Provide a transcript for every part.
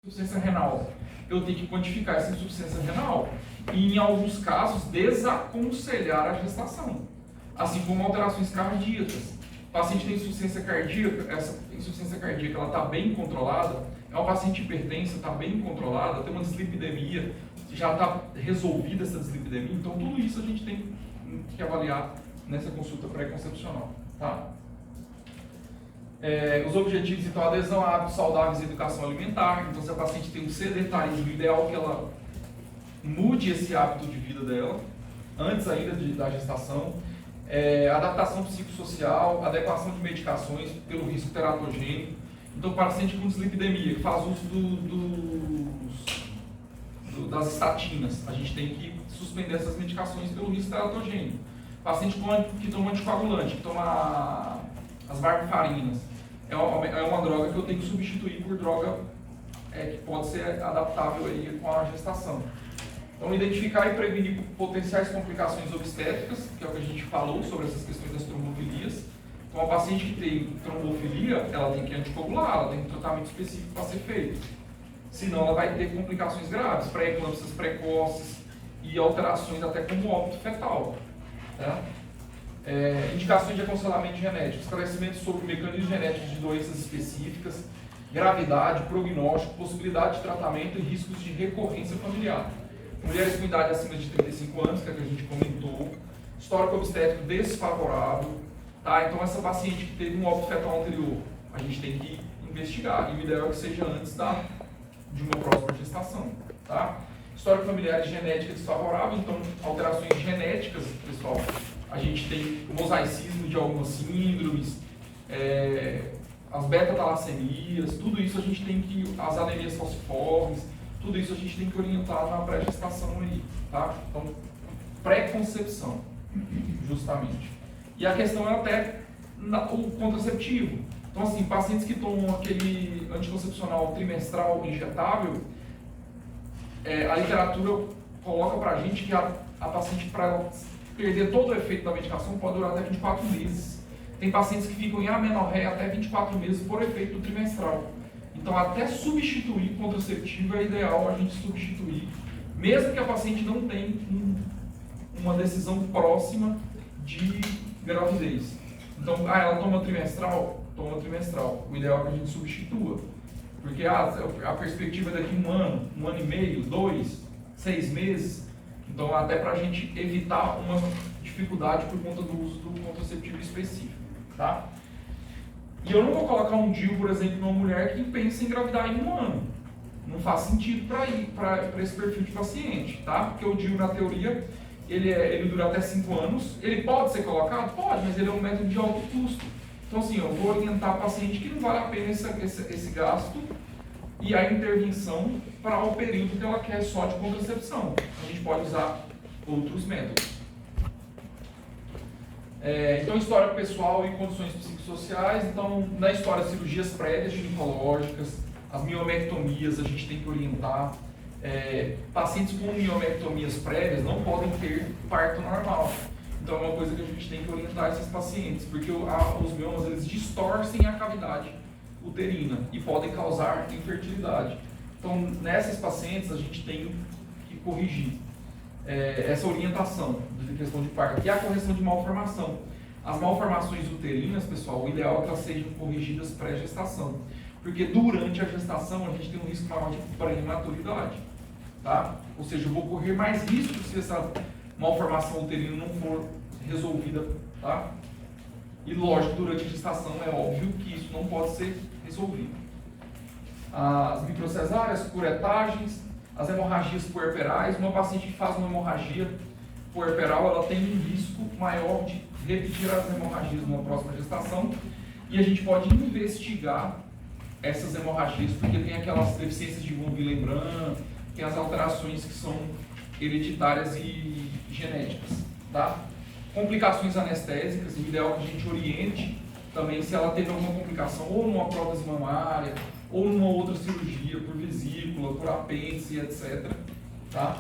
insuficiência renal, eu tenho que quantificar essa insuficiência renal e, em alguns casos, desaconselhar a gestação, assim como alterações cardíacas. O paciente tem insuficiência cardíaca, essa insuficiência cardíaca ela está bem controlada, é um paciente hipertenso, está bem controlada, tem uma dislipidemia, já está resolvida essa dislipidemia, então tudo isso a gente tem que avaliar nessa consulta pré-concepcional. Tá? Os objetivos, então, adesão a hábitos saudáveis e educação alimentar. Então, se a paciente tem um sedentarismo, ideal que ela mude esse hábito de vida dela, antes ainda da gestação. Adaptação psicossocial, adequação de medicações pelo risco teratogênico. Então, paciente com dislipidemia, que faz uso das estatinas, a gente tem que suspender essas medicações pelo risco teratogênico. Paciente que toma anticoagulante, que toma as varfarinas, é uma droga que eu tenho que substituir por droga que pode ser adaptável aí com a gestação. Então, identificar e prevenir potenciais complicações obstétricas, que é o que a gente falou sobre essas questões das trombofilias. Então, a paciente que tem trombofilia, ela tem que anticoagular, ela tem um tratamento específico para ser feito. Senão, ela vai ter complicações graves, pré-eclâmpsias precoces e alterações até como óbito fetal. Tá? Indicações de aconselhamento genético, esclarecimentos sobre mecanismos genéticos de doenças específicas, gravidade, prognóstico, possibilidade de tratamento e riscos de recorrência familiar. Mulheres com idade acima de 35 anos, que é a que a gente comentou, histórico obstétrico desfavorável, tá? Então essa paciente que teve um óbito fetal anterior, a gente tem que investigar, e o ideal é que seja antes de uma próxima gestação, tá? Histórico familiar e genética desfavorável, então alterações genéticas, pessoal, a gente tem o mosaicismo de algumas síndromes, as beta-talassemias, tudo isso a gente tem que, as anemias falciformes, tudo isso a gente tem que orientar na pré-gestação aí, tá? Então, pré-concepção, justamente. E a questão é até o contraceptivo. Então, assim, pacientes que tomam aquele anticoncepcional trimestral injetável, a literatura coloca pra gente que a paciente, para perder todo o efeito da medicação, pode durar até 24 meses. Tem pacientes que ficam em amenorreia até 24 meses por efeito do trimestral. Então, até substituir contraceptivo é ideal a gente substituir, mesmo que a paciente não tenha uma decisão próxima de gravidez. Então, ela toma trimestral? Toma trimestral. O ideal é que a gente substitua. Porque a perspectiva é daqui um ano e meio, 2, 6 meses. Então, até para a gente evitar uma dificuldade por conta do uso do contraceptivo específico. Tá? E eu não vou colocar um DIU, por exemplo, numa mulher que pensa em engravidar em um ano. Não faz sentido para esse perfil de paciente, tá? Porque o DIU, na teoria, ele dura até 5 anos. Ele pode ser colocado? Pode, mas ele é um método de alto custo. Então, assim, eu vou orientar o paciente que não vale a pena esse gasto e a intervenção para o período que ela quer só de contracepção. A gente pode usar outros métodos. Então, história pessoal e condições psicossociais. Então, na história, cirurgias prévias ginecológicas, as miomectomias, a gente tem que orientar. Pacientes com miomectomias prévias não podem ter parto normal. Então, é uma coisa que a gente tem que orientar esses pacientes, porque os miomas, eles distorcem a cavidade uterina e podem causar infertilidade. Então, nessas pacientes, a gente tem que corrigir essa orientação de questão de parto e a correção de malformação. As malformações uterinas, pessoal, o ideal é que elas sejam corrigidas pré-gestação, porque durante a gestação a gente tem um risco maior de prematuridade, tá? Ou seja, eu vou correr mais risco se essa malformação uterina não for resolvida, tá? E lógico, durante a gestação é óbvio que isso não pode ser resolvido. As microcesáreas, curetagens, as hemorragias puerperais. Uma paciente que faz uma hemorragia puerperal, ela tem um risco maior de repetir as hemorragias numa próxima gestação, e a gente pode investigar essas hemorragias, porque tem aquelas deficiências de von Willebrand, tem as alterações que são hereditárias e genéticas, tá? Complicações anestésicas, o ideal é que a gente oriente também se ela teve alguma complicação, ou numa prótese mamária, ou numa outra cirurgia, por vesícula, por apêndice, etc. Tá?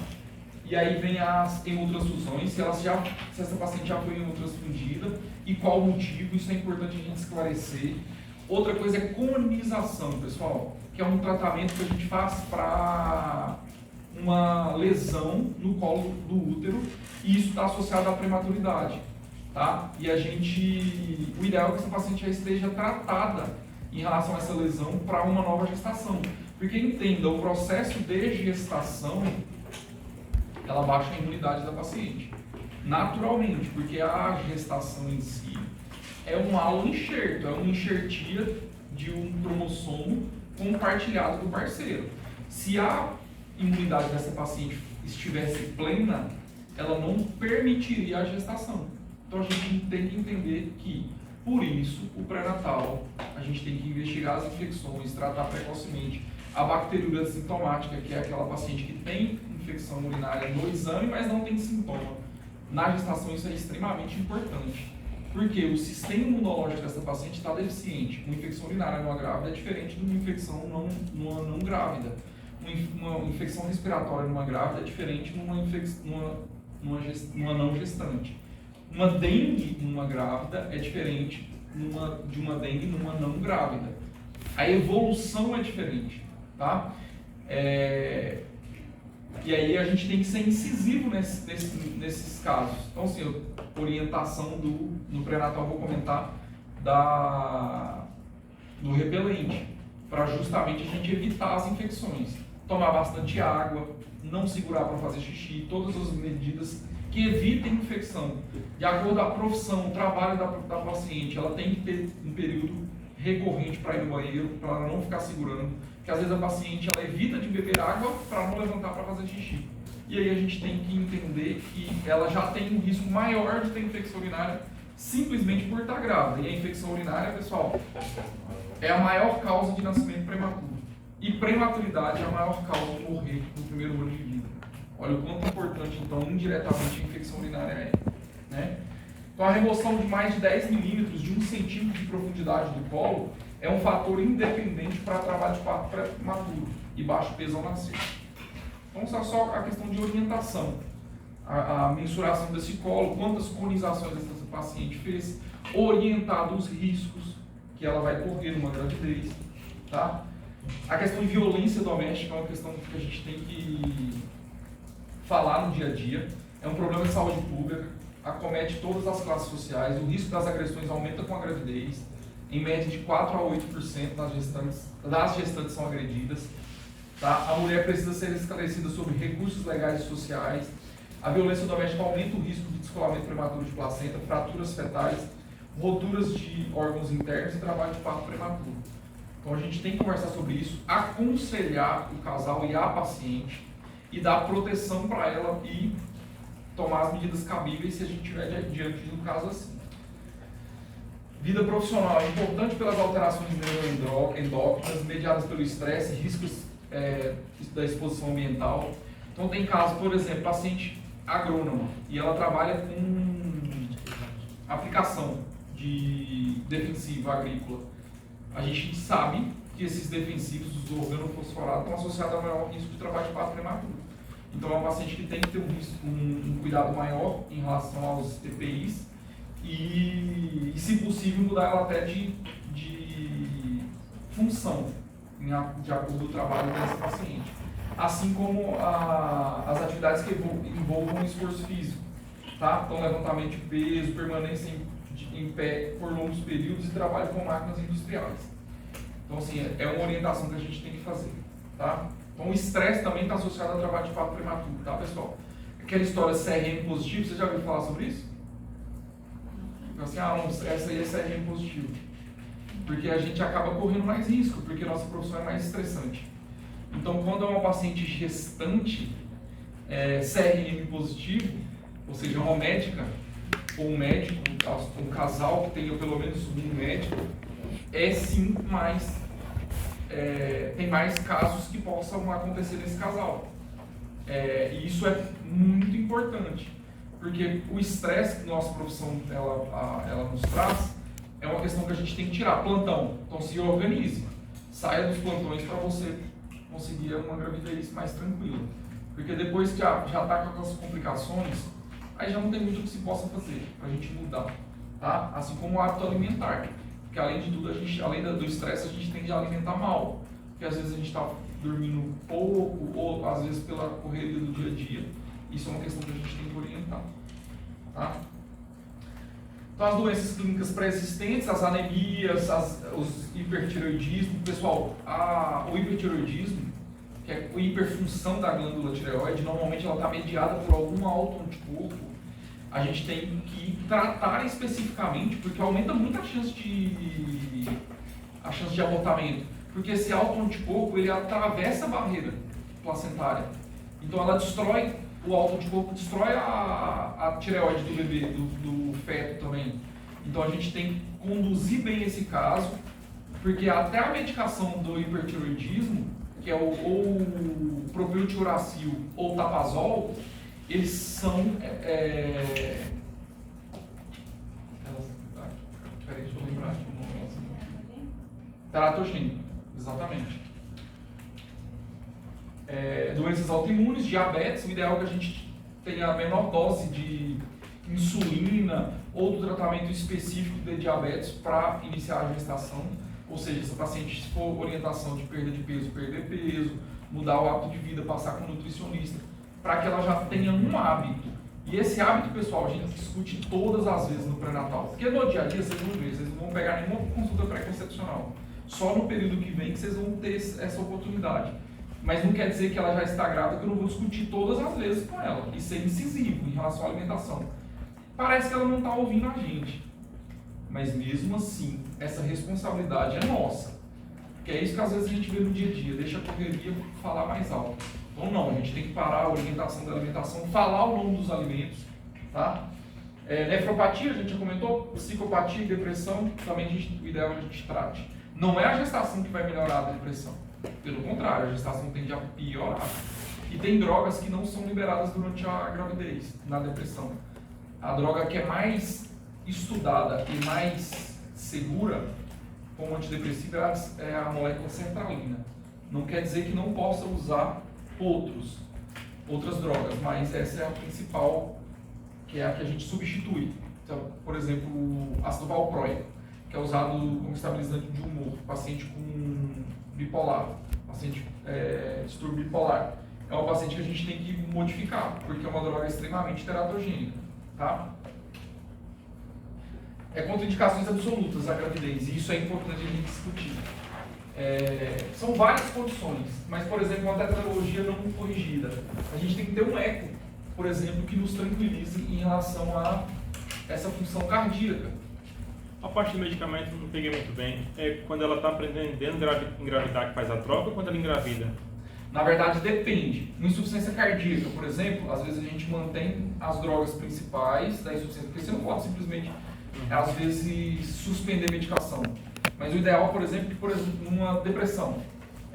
E aí vem as hemultransfusões, se essa paciente já foi hemultransfundida e qual o motivo, isso é importante a gente esclarecer. Outra coisa é colonização, pessoal, que é um tratamento que a gente faz para uma lesão no colo do útero, e isso está associado à prematuridade, tá? E o ideal é que essa paciente já esteja tratada em relação a essa lesão para uma nova gestação. Porque entenda, o processo de gestação, ela baixa a imunidade da paciente, naturalmente, porque a gestação em si é um alo-enxerto, é uma enxertia de um cromossomo compartilhado do parceiro. Se a imunidade dessa paciente estivesse plena, ela não permitiria a gestação. Então a gente tem que entender que, por isso, o pré-natal, a gente tem que investigar as infecções, tratar precocemente a bacteriúria sintomática, que é aquela paciente que tem infecção urinária no exame, mas não tem sintoma. Na gestação isso é extremamente importante, porque o sistema imunológico dessa paciente está deficiente. Uma infecção urinária numa grávida é diferente de uma infecção numa não grávida. Uma infecção respiratória numa grávida é diferente de uma não gestante. Uma dengue numa grávida é diferente de uma dengue numa não grávida. A evolução é diferente, tá? E aí a gente tem que ser incisivo nesses casos. Então, assim, orientação no pré-natal, vou comentar do repelente, para justamente a gente evitar as infecções. Tomar bastante água, não segurar para fazer xixi, todas as medidas que evitem infecção. De acordo com a profissão, o trabalho da paciente, ela tem que ter um período recorrente para ir no banheiro, para ela não ficar segurando, porque às vezes a paciente ela evita de beber água para não levantar para fazer xixi. E aí a gente tem que entender que ela já tem um risco maior de ter infecção urinária simplesmente por estar grávida. E a infecção urinária, pessoal, é a maior causa de nascimento prematuro. E prematuridade é a maior causa de morrer no primeiro ano de vida. Olha o quanto importante, então, indiretamente a infecção urinária é, né? Então, a remoção de mais de 10 milímetros de 1 centímetro de profundidade do colo é um fator independente para trabalho de parto prematuro e baixo peso ao nascer. Então, só a questão de orientação, a mensuração desse colo, quantas conizações essa paciente fez, orientar dos riscos que ela vai correr numa gravidez, tá? A questão de violência doméstica é uma questão que a gente tem que falar no dia a dia. É um problema de saúde pública, acomete todas as classes sociais, o risco das agressões aumenta com a gravidez, em média de 4 a 8% das gestantes são agredidas. Tá? A mulher precisa ser esclarecida sobre recursos legais e sociais. A violência doméstica aumenta o risco de descolamento prematuro de placenta, fraturas fetais, roturas de órgãos internos e trabalho de parto prematuro. Então a gente tem que conversar sobre isso, aconselhar o casal e a paciente e dar proteção para ela e tomar as medidas cabíveis se a gente tiver diante de um caso assim. Vida profissional é importante pelas alterações neuroendócrinas mediadas pelo estresse, riscos da exposição ambiental. Então tem caso, por exemplo, paciente agrônoma e ela trabalha com aplicação de defensivo agrícola. A gente sabe que esses defensivos, os organofosforados, estão associados a maior risco de trabalho de parto prematuro. Então é uma paciente que tem que ter um cuidado maior em relação aos EPIs e se possível, mudar ela até de função, de acordo com o trabalho dessa paciente. Assim como as atividades que envolvam esforço físico, tá? Então, levantamento de peso, permanência em pé por longos períodos e trabalho com máquinas industriais. Então, assim, é uma orientação que a gente tem que fazer, tá? Então, o estresse também está associado ao trabalho de parto prematuro, tá, pessoal? Aquela história CRM positivo, você já ouviu falar sobre isso? Então, assim, não, essa aí é CRM positivo. Porque a gente acaba correndo mais risco, porque a nossa profissão é mais estressante. Então, quando é uma paciente gestante, CRM positivo, ou seja, uma médica ou um médico, um casal que tenha pelo menos um médico, sim mais, tem mais casos que possam acontecer nesse casal. E isso é muito importante, porque o estresse que nossa profissão ela nos traz é uma questão que a gente tem que tirar. Plantão, então se organize, saia dos plantões para você conseguir uma gravidez mais tranquila, porque depois que já está com as complicações, aí já não tem muito o que se possa fazer para a gente mudar, tá? Assim como o hábito alimentar. Porque além de tudo, além do estresse, a gente tende a alimentar mal. Porque às vezes a gente está dormindo pouco, ou às vezes pela correria do dia a dia. Isso é uma questão que a gente tem que orientar. Tá? Então, as doenças clínicas pré-existentes, as anemias, os hipertireoidismo. Pessoal, o hipertireoidismo, que é a hiperfunção da glândula tireoide, normalmente ela está mediada por algum autoanticorpo. A gente tem que tratar especificamente, porque aumenta muito a chance de abortamento. Porque esse autoanticorpo, ele atravessa a barreira placentária. Então, ela destrói, o autoanticorpo destrói a tireoide do bebê, do feto também. Então, a gente tem que conduzir bem esse caso, porque até a medicação do hipertireoidismo, que é o propiltiuracil ou tapazol, eles são... Peraí, deixa eu lembrar aqui o nome. Teratogênico, exatamente. Doenças autoimunes, diabetes, o ideal é que a gente tenha a menor dose de insulina ou do tratamento específico de diabetes para iniciar a gestação. Ou seja, se a paciente for orientação de perda de peso, perder peso, mudar o hábito de vida, passar com um nutricionista, para que ela já tenha um hábito. E esse hábito, pessoal, a gente discute todas as vezes no pré-natal. Porque no dia a dia vocês vão ver, vocês não vão pegar nenhuma consulta pré-concepcional. Só no período que vem que vocês vão ter essa oportunidade. Mas não quer dizer que ela já está grávida, que eu não vou discutir todas as vezes com ela. E ser incisivo em relação à alimentação. Parece que ela não está ouvindo a gente. Mas mesmo assim, essa responsabilidade é nossa. Porque é isso que às vezes a gente vê no dia a dia, deixa a correria falar mais alto. Então não, a gente tem que parar a orientação da alimentação, falar o nome dos alimentos, tá? Nefropatia, a gente já comentou, psicopatia e depressão, também o ideal é que a gente trate. Não é a gestação que vai melhorar a depressão, pelo contrário, a gestação tende a piorar. E tem drogas que não são liberadas durante a gravidez, na depressão. A droga que é mais estudada e mais segura como antidepressiva é a molécula sertralina. Não quer dizer que não possa usar outras drogas, mas essa é a principal, que é a que a gente substitui. Então, por exemplo, o ácido valproico, que é usado como estabilizante de humor, paciente com bipolar, paciente distúrbio bipolar. É um paciente que a gente tem que modificar, porque é uma droga extremamente teratogênica, tá? Contraindicações absolutas à gravidez, e isso é importante a gente discutir. São várias condições, mas, por exemplo, uma tetralogia não corrigida. A gente tem que ter um eco, por exemplo, que nos tranquilize em relação a essa função cardíaca. A parte do medicamento não peguei muito bem. É quando ela está aprendendo a engravidar que faz a troca ou quando ela engravida? Na verdade, depende. Uma insuficiência cardíaca, por exemplo, às vezes a gente mantém as drogas principais da insuficiência, porque você não pode simplesmente, às vezes, suspender a medicação. Mas o ideal, por exemplo, numa depressão,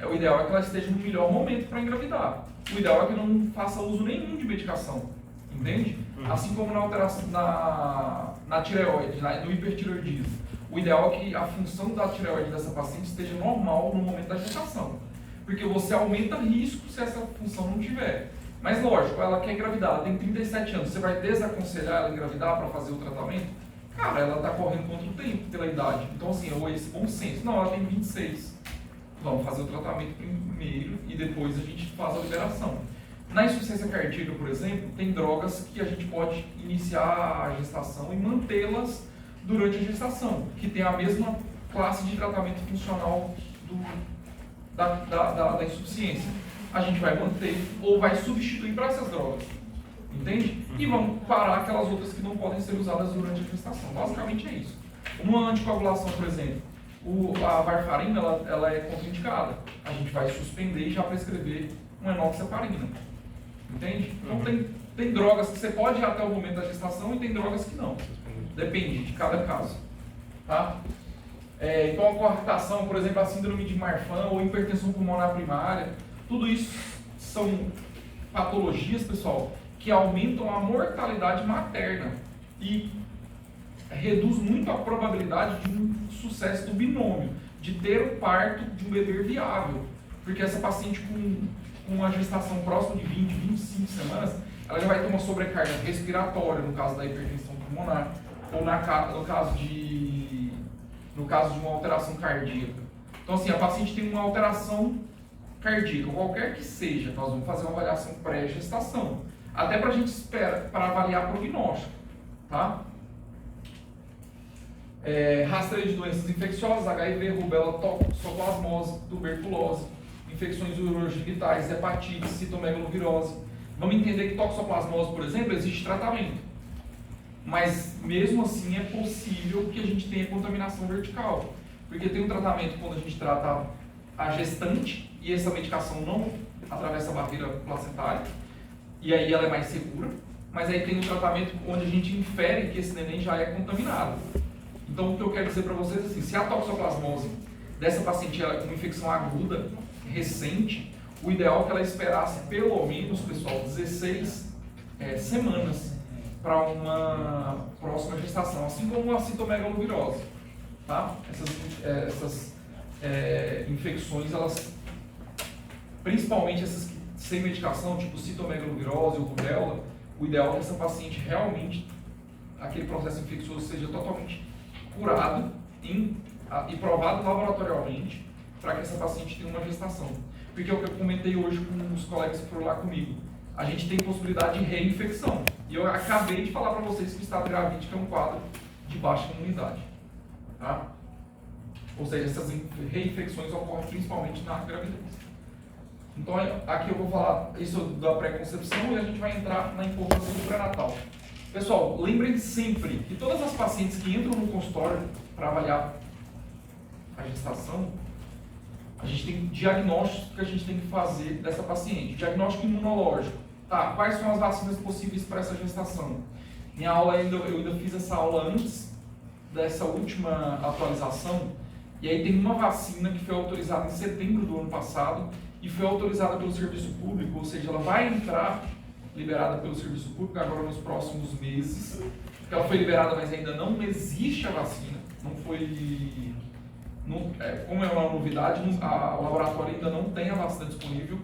o ideal é que ela esteja no melhor momento para engravidar. O ideal é que não faça uso nenhum de medicação, entende? Assim como na alteração na tireoide, no hipertireoidismo. O ideal é que a função da tireoide dessa paciente esteja normal no momento da gestação. Porque você aumenta risco se essa função não tiver. Mas lógico, ela quer engravidar, ela tem 37 anos, você vai desaconselhar ela a engravidar para fazer o tratamento? Cara, ela está correndo contra o tempo pela idade. Então assim, esse bom senso. Não, ela tem 26. Vamos fazer o tratamento primeiro e depois a gente faz a liberação. Na insuficiência cardíaca, por exemplo, tem drogas que a gente pode iniciar a gestação e mantê-las durante a gestação, que tem a mesma classe de tratamento funcional da insuficiência. A gente vai manter ou vai substituir para essas drogas, entende? E vamos parar aquelas outras que não podem ser usadas durante a gestação. Basicamente é isso. Uma anticoagulação, por exemplo, a varfarina, ela é contraindicada. A gente vai suspender e já prescrever uma enoxaparina, entende? Então tem drogas que você pode ir até o momento da gestação e tem drogas que não. Depende de cada caso, tá? Então a coartação, por exemplo, a síndrome de Marfan ou hipertensão pulmonar primária, tudo isso são patologias, pessoal, que aumentam a mortalidade materna e reduz muito a probabilidade de um sucesso do binômio, de ter o parto de um bebê viável, porque essa paciente com uma gestação próxima de 20, 25 semanas, ela já vai ter uma sobrecarga respiratória, no caso da hipertensão pulmonar, ou no caso de no caso de uma alteração cardíaca. Então, assim, a paciente tem uma alteração cardíaca, qualquer que seja, nós vamos fazer uma avaliação pré-gestação, até para a gente espera, para avaliar prognóstico, tá? Rastreio de doenças infecciosas, HIV, rubéola, toxoplasmose, tuberculose, infecções urogenitais, hepatite, citomegalovirose. Vamos entender que toxoplasmose, por exemplo, existe tratamento. Mas mesmo assim é possível que a gente tenha contaminação vertical. Porque tem um tratamento quando a gente trata a gestante e essa medicação não atravessa a barreira placentária. E aí ela é mais segura. Mas aí tem um tratamento onde a gente infere que esse neném já é contaminado. Então o que eu quero dizer para vocês é assim, se a toxoplasmose dessa paciente ela é uma infecção aguda, recente, o ideal é que ela esperasse pelo menos, pessoal, 16 semanas para uma próxima gestação, assim como a citomegalovirose, tá? Essas infecções, elas, principalmente essas sem medicação, tipo citomegalovirose ou rubéola, o ideal é que essa paciente realmente, aquele processo infeccioso seja totalmente curado e provado laboratorialmente para que essa paciente tenha uma gestação. Porque é o que eu comentei hoje com os colegas que foram lá comigo. A gente tem possibilidade de reinfecção. E eu acabei de falar para vocês que o estado gravídico é um quadro de baixa imunidade. Tá? Ou seja, essas reinfecções ocorrem principalmente na gravidez. Então, aqui eu vou falar isso da pré-concepção e a gente vai entrar na importância do pré-natal. Pessoal, lembrem sempre que todas as pacientes que entram no consultório para avaliar a gestação, a gente tem diagnósticos que a gente tem que fazer dessa paciente. Diagnóstico imunológico. Tá, quais são as vacinas possíveis para essa gestação? Minha aula, eu ainda fiz essa aula antes dessa última atualização. E aí tem uma vacina que foi autorizada em setembro do ano passado e foi autorizada pelo serviço público, ou seja, ela vai entrar liberada pelo serviço público agora nos próximos meses. Ela foi liberada, mas ainda não existe a vacina. Não foi... como é uma novidade, o laboratório ainda não tem a vacina disponível,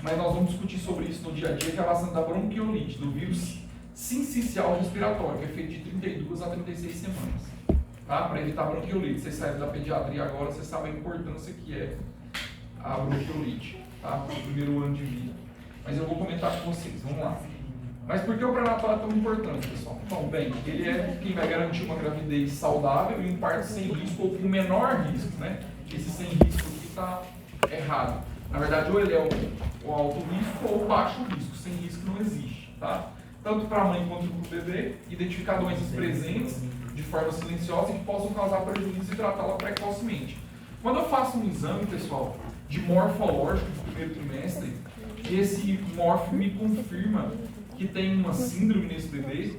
mas nós vamos discutir sobre isso no dia a dia, que é a vacina da bronquiolite, do vírus sincicial respiratório, que é feito de 32 a 36 semanas, tá? Para evitar a bronquiolite. Vocês saem da pediatria agora, vocês sabem a importância que é a bronquiolite, tá? No primeiro ano de vida. Mas eu vou comentar com vocês, vamos lá. Mas por que o pré-natal é tão importante, pessoal? Bom, bem, ele é quem vai garantir uma gravidez saudável e um parto sem risco ou com menor risco, né? Esse sem risco aqui está errado. Na verdade, ou ele é o alto risco ou o baixo risco. Sem risco não existe, tá? Tanto para a mãe quanto para o bebê, identificar doenças presentes de forma silenciosa e que possam causar prejuízo e tratá-la precocemente. Quando eu faço um exame, pessoal, de morfológico do primeiro trimestre, esse morfo me confirma que tem uma síndrome nesse bebê,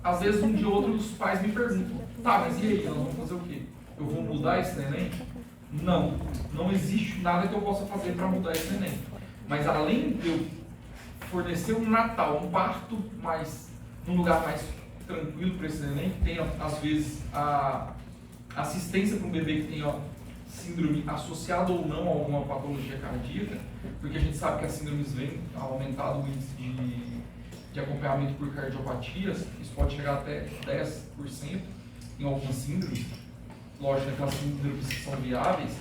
às vezes um dia ou outro os pais me perguntam, tá, mas e aí, nós vamos fazer o quê? Eu vou mudar esse neném? Não, não existe nada que eu possa fazer para mudar esse neném. Mas além de eu fornecer um natal, um parto num lugar mais tranquilo para esse neném, que tenha às vezes a assistência para um bebê que tenha síndrome associada ou não a alguma patologia cardíaca, porque a gente sabe que as síndromes vêm aumentado o índice de acompanhamento por cardiopatias, isso pode chegar até 10% em algumas síndromes, lógico, aquelas síndromes que são viáveis,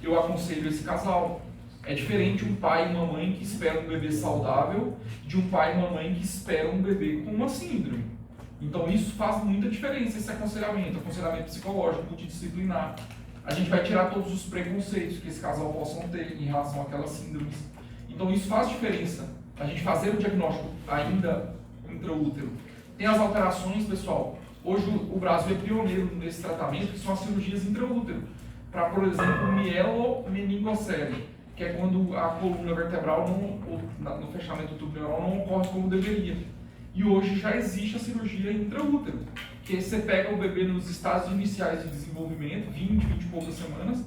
eu aconselho esse casal. É diferente um pai e uma mãe que esperam um bebê saudável de um pai e uma mãe que esperam um bebê com uma síndrome. Então isso faz muita diferença, esse aconselhamento psicológico, multidisciplinar. A gente vai tirar todos os preconceitos que esse casal possam ter em relação àquelas síndromes. Então isso faz diferença, a gente fazer o diagnóstico ainda intraútero. Tem as alterações, pessoal. Hoje o Brasil é pioneiro nesse tratamento, que são as cirurgias intraútero. Para, por exemplo, mielomeningocele, que é quando a coluna vertebral, no fechamento do tubo neural, não ocorre como deveria. E hoje já existe a cirurgia intraútero, que você pega o bebê nos estágios iniciais de desenvolvimento, 20 e poucas semanas,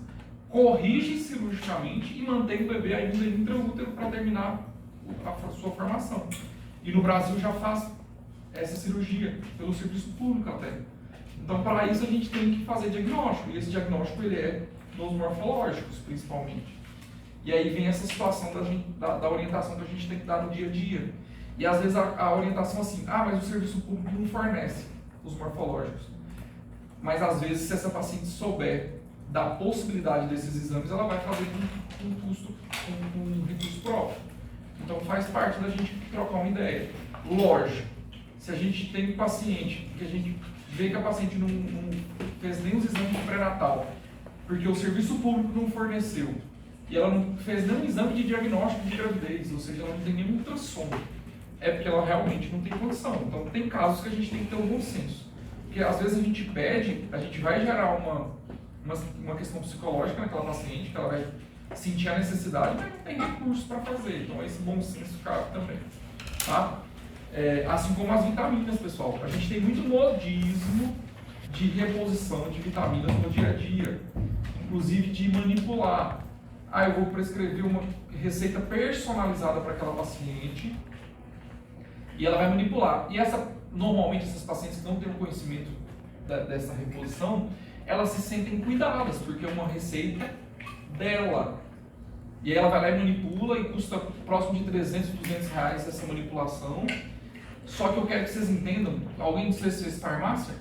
corrige cirurgicamente e mantém o bebê ainda intraútero para terminar a sua formação. E no Brasil já faz essa cirurgia, pelo serviço público até. Então, para isso a gente tem que fazer diagnóstico, e esse diagnóstico ele é nos morfológicos, principalmente. E aí vem essa situação da orientação que a gente tem que dar no dia a dia. E às vezes a orientação assim, mas o serviço público não fornece os morfológicos. mas às vezes se essa paciente souber da possibilidade desses exames, ela vai fazer com um recurso próprio. Então faz parte da gente trocar uma ideia. Lógico, se a gente tem um paciente que a gente vê que a paciente não fez nem os exames de pré-natal, porque o serviço público não forneceu, e ela não fez nenhum exame de diagnóstico de gravidez, ou seja, ela não tem nenhum ultrassom, é porque ela realmente não tem condição. Então tem casos que a gente tem que ter um bom senso. Porque às vezes a gente pede, a gente vai gerar uma questão psicológica naquela paciente, que ela vai sentir a necessidade, mas não tem recurso para fazer. Então esse bom senso cabe também. Tá? Assim como as vitaminas, pessoal. A gente tem muito modismo de reposição de vitaminas no dia a dia. Inclusive de manipular. Eu vou prescrever uma receita personalizada para aquela paciente e ela vai manipular. E normalmente essas pacientes que não têm o conhecimento dessa reposição, elas se sentem cuidadas, porque é uma receita dela. E aí ela vai lá e manipula e custa próximo de 300, 200 reais essa manipulação. Só que eu quero que vocês entendam, alguém de vocês fez farmácia?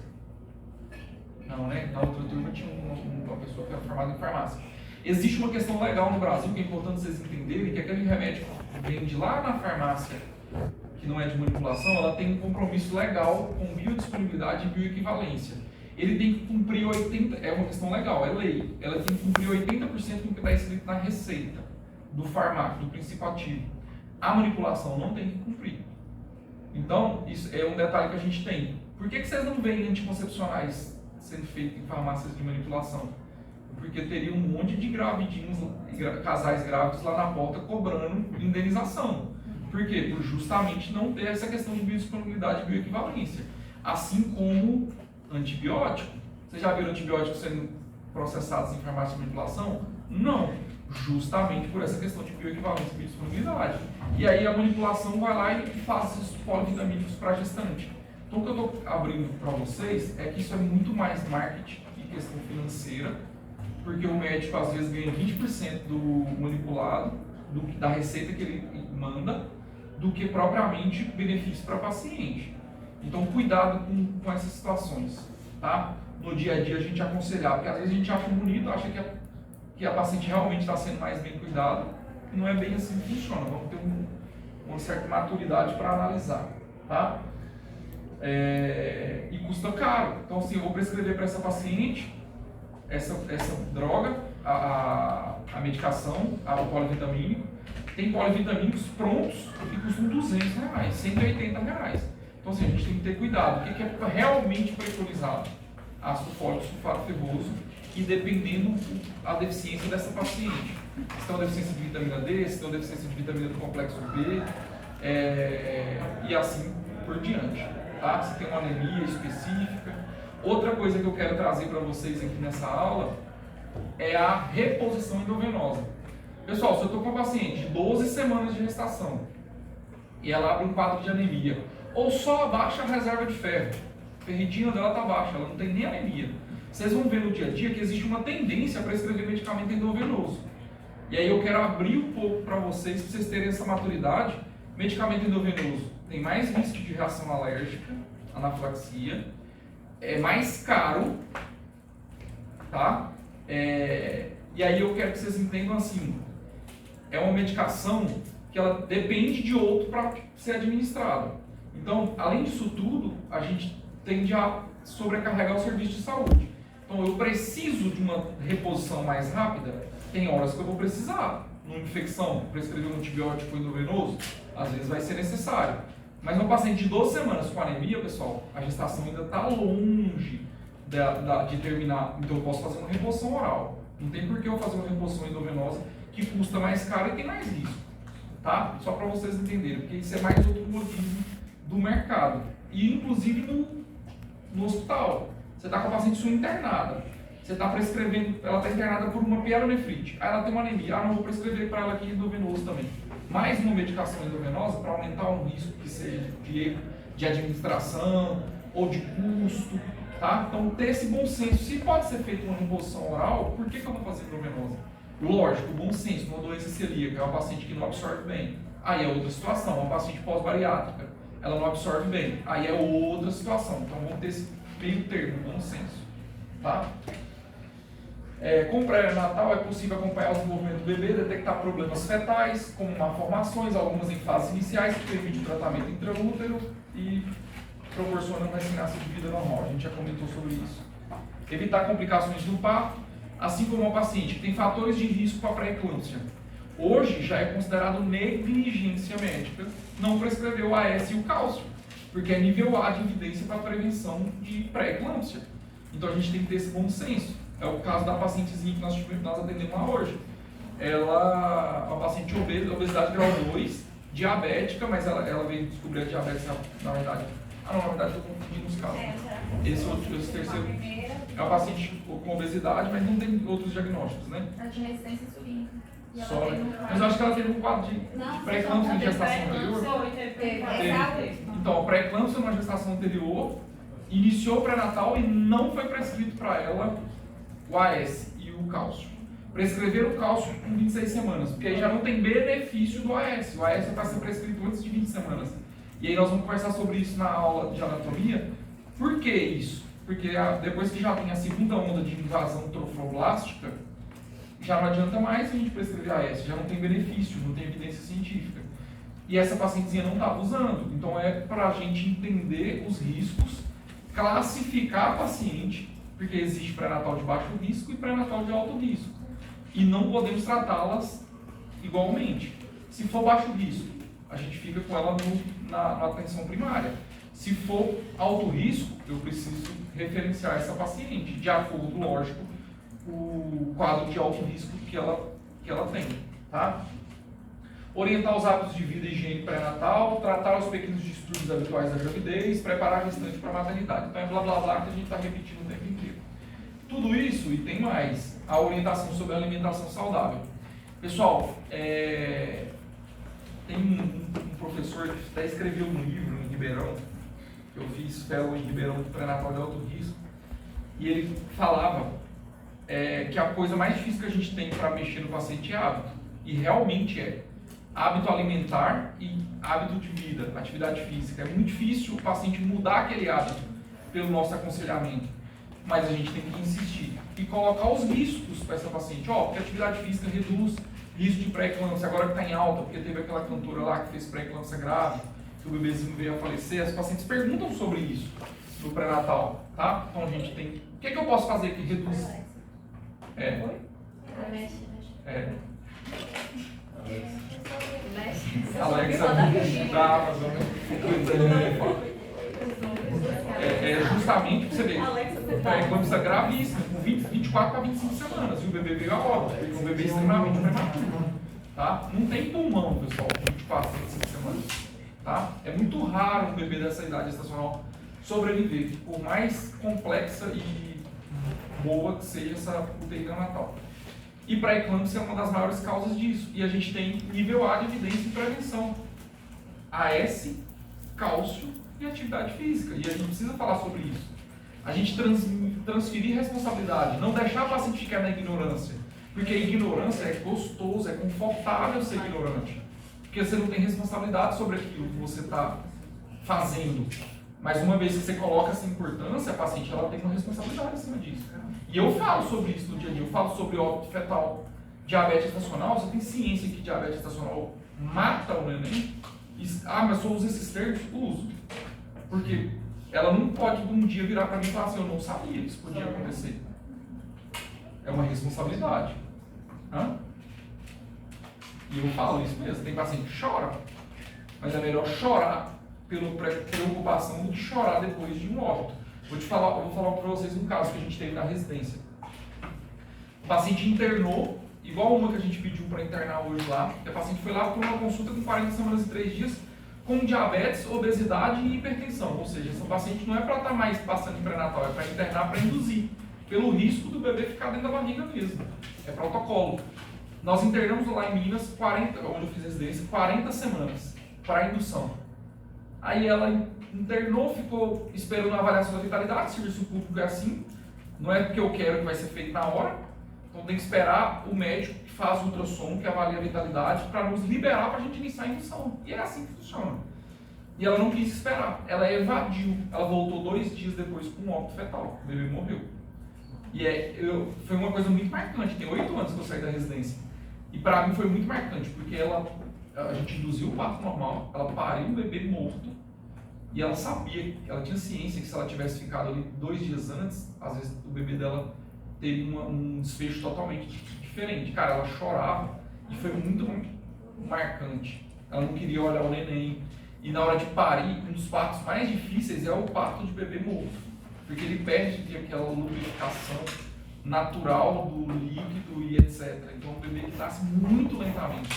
Não, né? Na outra turma tinha uma pessoa que era formada em farmácia. Existe uma questão legal no Brasil que é importante vocês entenderem, que aquele remédio que vende lá na farmácia, que não é de manipulação, ela tem um compromisso legal com biodisponibilidade e bioequivalência. Ele tem que cumprir 80%, é uma questão legal, é lei, ela tem que cumprir 80% do que está escrito na receita do fármaco, do princípio ativo. A manipulação não tem que cumprir. Então, isso é um detalhe que a gente tem. Por que vocês não veem anticoncepcionais sendo feitos em farmácias de manipulação? Porque teria um monte de gravidinhos, casais grávidos lá na porta cobrando indenização. Por quê? Por justamente não ter essa questão de biodisponibilidade e bioequivalência. Assim como antibiótico. Vocês já viram antibióticos sendo processados em farmácia de manipulação? Não. Justamente por essa questão de bioequivalência e biodisponibilidade. E aí a manipulação vai lá e faz esses polivitamínicos para a gestante. Então o que eu estou abrindo para vocês é que isso é muito mais marketing e questão financeira, porque o médico às vezes ganha 20% do manipulado, da receita que ele manda, do que propriamente benefício para paciente. Então cuidado com essas situações, tá? No dia a dia a gente aconselhar, porque às vezes a gente acha bonito, acha que a paciente realmente está sendo mais bem cuidada, e não é bem assim que funciona. Vamos ter uma certa maturidade para analisar, tá? E custa caro. Então assim, eu vou prescrever para essa paciente essa droga, a medicação, o polivitamínico. Tem polivitamínicos prontos que custam 200 reais, 180 reais. Então assim, a gente tem que ter cuidado. O que é realmente preconizado? Ácido fólico sulfato ferroso, e dependendo da deficiência dessa paciente. Se tem uma deficiência de vitamina D, se tem uma deficiência de vitamina do complexo B, e assim por diante. Tá? Se tem uma anemia específica. Outra coisa que eu quero trazer para vocês aqui nessa aula é a reposição endovenosa. Pessoal, se eu estou com uma paciente de 12 semanas de gestação e ela abre um quadro de anemia, ou só abaixa a reserva de ferro, a ferritina dela está baixa, ela não tem nem anemia. Vocês vão ver no dia a dia que existe uma tendência para prescrever medicamento endovenoso. E aí eu quero abrir um pouco para vocês terem essa maturidade. Medicamento endovenoso tem mais risco de reação alérgica, anafilaxia, é mais caro, tá? E aí eu quero que vocês entendam assim, é uma medicação que ela depende de outro para ser administrada. Então, além disso tudo, a gente tende a sobrecarregar o serviço de saúde. Então, eu preciso de uma reposição mais rápida, tem horas que eu vou precisar. Numa infecção, prescrever um antibiótico endovenoso, às vezes vai ser necessário. Mas no paciente de 12 semanas com anemia, pessoal, a gestação ainda está longe de terminar. Então eu posso fazer uma reposição oral. Não tem por que eu fazer uma reposição endovenosa que custa mais caro e tem mais risco. Tá? Só para vocês entenderem, porque isso é mais outro modismo do mercado. E inclusive no hospital. Você está com a paciente sua internada. Você está prescrevendo, ela está internada por uma pielonefrite. Aí ela tem uma anemia. Não vou prescrever para ela aqui endovenoso também. Mais uma medicação endovenosa para aumentar um risco que seja de erro de administração ou de custo, tá? Então ter esse bom senso. Se pode ser feita uma reposição oral, por que eu vou fazer endovenosa? Lógico, bom senso, uma doença celíaca, é uma paciente que não absorve bem. Aí é outra situação, uma paciente pós-bariátrica, ela não absorve bem. Aí é outra situação. Então vamos ter esse meio termo, bom senso. tá? Com o pré-natal é possível acompanhar o desenvolvimento do bebê, detectar problemas fetais, como malformações, algumas em fases iniciais, que permite o tratamento intraútero e proporciona uma inseminação de vida normal. A gente já comentou sobre isso. Evitar complicações do parto, assim como uma paciente que tem fatores de risco para pré-eclâmpsia. Hoje já é considerado negligência médica não prescrever o AS e o cálcio, porque é nível A de evidência para prevenção de pré-eclâmpsia. Então a gente tem que ter esse bom senso. É o caso da pacientezinha que nós atendemos lá hoje. Ela é uma paciente obesa, obesidade grau 2, diabética, mas ela veio descobrir a diabetes na verdade. Na verdade eu estou confundindo os casos. Esse terceiro é uma paciente com obesidade, mas não tem outros diagnósticos, né? Ela tinha resistência insulínica. Só, mas eu acho que ela teve um quadro de pré-eclâmpsia de gestação anterior. Então, pré-eclâmpsia numa gestação anterior, iniciou o pré-natal e não foi prescrito para ela o AS e o cálcio. Prescreveram o cálcio com 26 semanas, porque aí já não tem benefício do AS. O AS é para ser prescrito antes de 20 semanas. E aí nós vamos conversar sobre isso na aula de anatomia. Por que isso? Porque depois que já tem a segunda onda de invasão trofoblástica, já não adianta mais a gente prescrever AS, já não tem benefício, não tem evidência científica. E essa pacientezinha não estava usando. Então é para a gente entender os riscos, classificar a paciente, porque existe pré-natal de baixo risco e pré-natal de alto risco. E não podemos tratá-las igualmente. Se for baixo risco, a gente fica com ela na atenção primária. Se for alto risco, eu preciso referenciar essa paciente, de acordo, lógico, o quadro de alto risco que ela tem, tá? Orientar os hábitos de vida e higiene pré-natal, tratar os pequenos distúrbios habituais da gravidez, preparar a gestante para a maternidade. Então é blá blá blá que a gente está repetindo o tempo inteiro. Tudo isso e tem mais, a orientação sobre a alimentação saudável. Pessoal, tem um professor que até escreveu um livro em Ribeirão, eu fiz fellow em Ribeirão pré-natal de alto risco, e ele falava que a coisa mais difícil que a gente tem para mexer no paciente é hábito, e realmente é. Hábito alimentar e hábito de vida, atividade física. É muito difícil o paciente mudar aquele hábito pelo nosso aconselhamento, mas a gente tem que insistir e colocar os riscos para essa paciente. Porque a atividade física reduz risco de pré-eclâmpsia, agora que está em alta, porque teve aquela cantora lá que fez pré-eclâmpsia grave, que o bebezinho veio a falecer. As pacientes perguntam sobre isso no pré-natal, tá? Então a gente tem... O que eu posso fazer que reduz... Alexa da Amazon, justamente pra você ver, pré-eclâmpsia gravíssima, com 24 para 25 semanas, e o bebê veio a óbito, porque um bebê extremamente prematuro, tá? Não tem pulmão, pessoal, com 24 para 25 semanas, tá? É muito raro um bebê dessa idade gestacional sobreviver, por mais complexa e boa que seja essa UTI neonatal. E pré-eclâmpsia é uma das maiores causas disso. E a gente tem nível A de evidência em prevenção. AS, cálcio e atividade física. E a gente precisa falar sobre isso. A gente transferir responsabilidade, não deixar a paciente ficar na ignorância. Porque a ignorância é gostoso, é confortável ser ignorante. Porque você não tem responsabilidade sobre aquilo que você está fazendo. Mas uma vez que você coloca essa importância, a paciente ela tem uma responsabilidade em cima disso. E eu falo sobre isso no dia a dia, eu falo sobre óbito fetal, diabetes gestacional. Você tem ciência que diabetes gestacional mata o neném? Mas só usa esses termos? Uso. Porque ela não pode um dia virar para mim e falar assim, eu não sabia que isso podia acontecer. É uma responsabilidade. E eu falo isso mesmo, tem paciente que chora, mas é melhor chorar pela preocupação do que chorar depois de um óbito. Eu vou falar para vocês um caso que a gente teve na residência. O paciente internou, igual uma que a gente pediu para internar hoje lá. A paciente foi lá por uma consulta com 40 semanas e 3 dias, com diabetes, obesidade e hipertensão. Ou seja, essa paciente não é para estar mais passando em pré-natal, é para internar para induzir, pelo risco do bebê ficar dentro da barriga mesmo. É protocolo. Nós internamos lá em Minas, onde eu fiz residência, 40 semanas para indução. Aí ela internou, ficou esperando a avaliação da vitalidade. Serviço público é assim, não é porque eu quero que vai ser feito na hora, então tem que esperar o médico que faz o ultrassom, que avalia a vitalidade, para nos liberar para a gente iniciar a indução. E é assim que funciona. E ela não quis esperar, ela evadiu, ela voltou 2 dias depois com um óbito fetal, o bebê morreu. Foi uma coisa muito marcante. Tem 8 anos que eu saí da residência. E pra mim foi muito marcante, porque a gente induziu o parto normal, ela pariu um bebê morto, e ela sabia, ela tinha ciência que se ela tivesse ficado ali 2 dias antes, às vezes o bebê dela teria um desfecho totalmente diferente. Cara, ela chorava e foi muito marcante. Ela não queria olhar o neném. E na hora de parir, um dos partos mais difíceis é o parto de bebê morto, porque ele perde aquela lubrificação natural do líquido e etc. Então o bebê que nasce muito lentamente.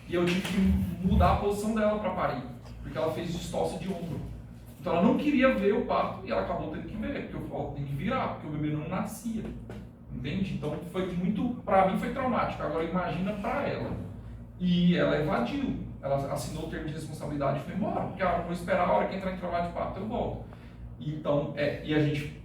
E eu tive que mudar a posição dela para parir, porque ela fez distócia de ombro. Então ela não queria ver o parto e ela acabou tendo que ver, porque eu falei, tem que virar, porque o bebê não nascia. Entende? Então foi muito, para mim foi traumático. Agora imagina para ela. E ela evadiu. Ela assinou o termo de responsabilidade e foi embora, porque vou esperar a hora que entrar em trabalho de parto eu volto. Então, e a gente,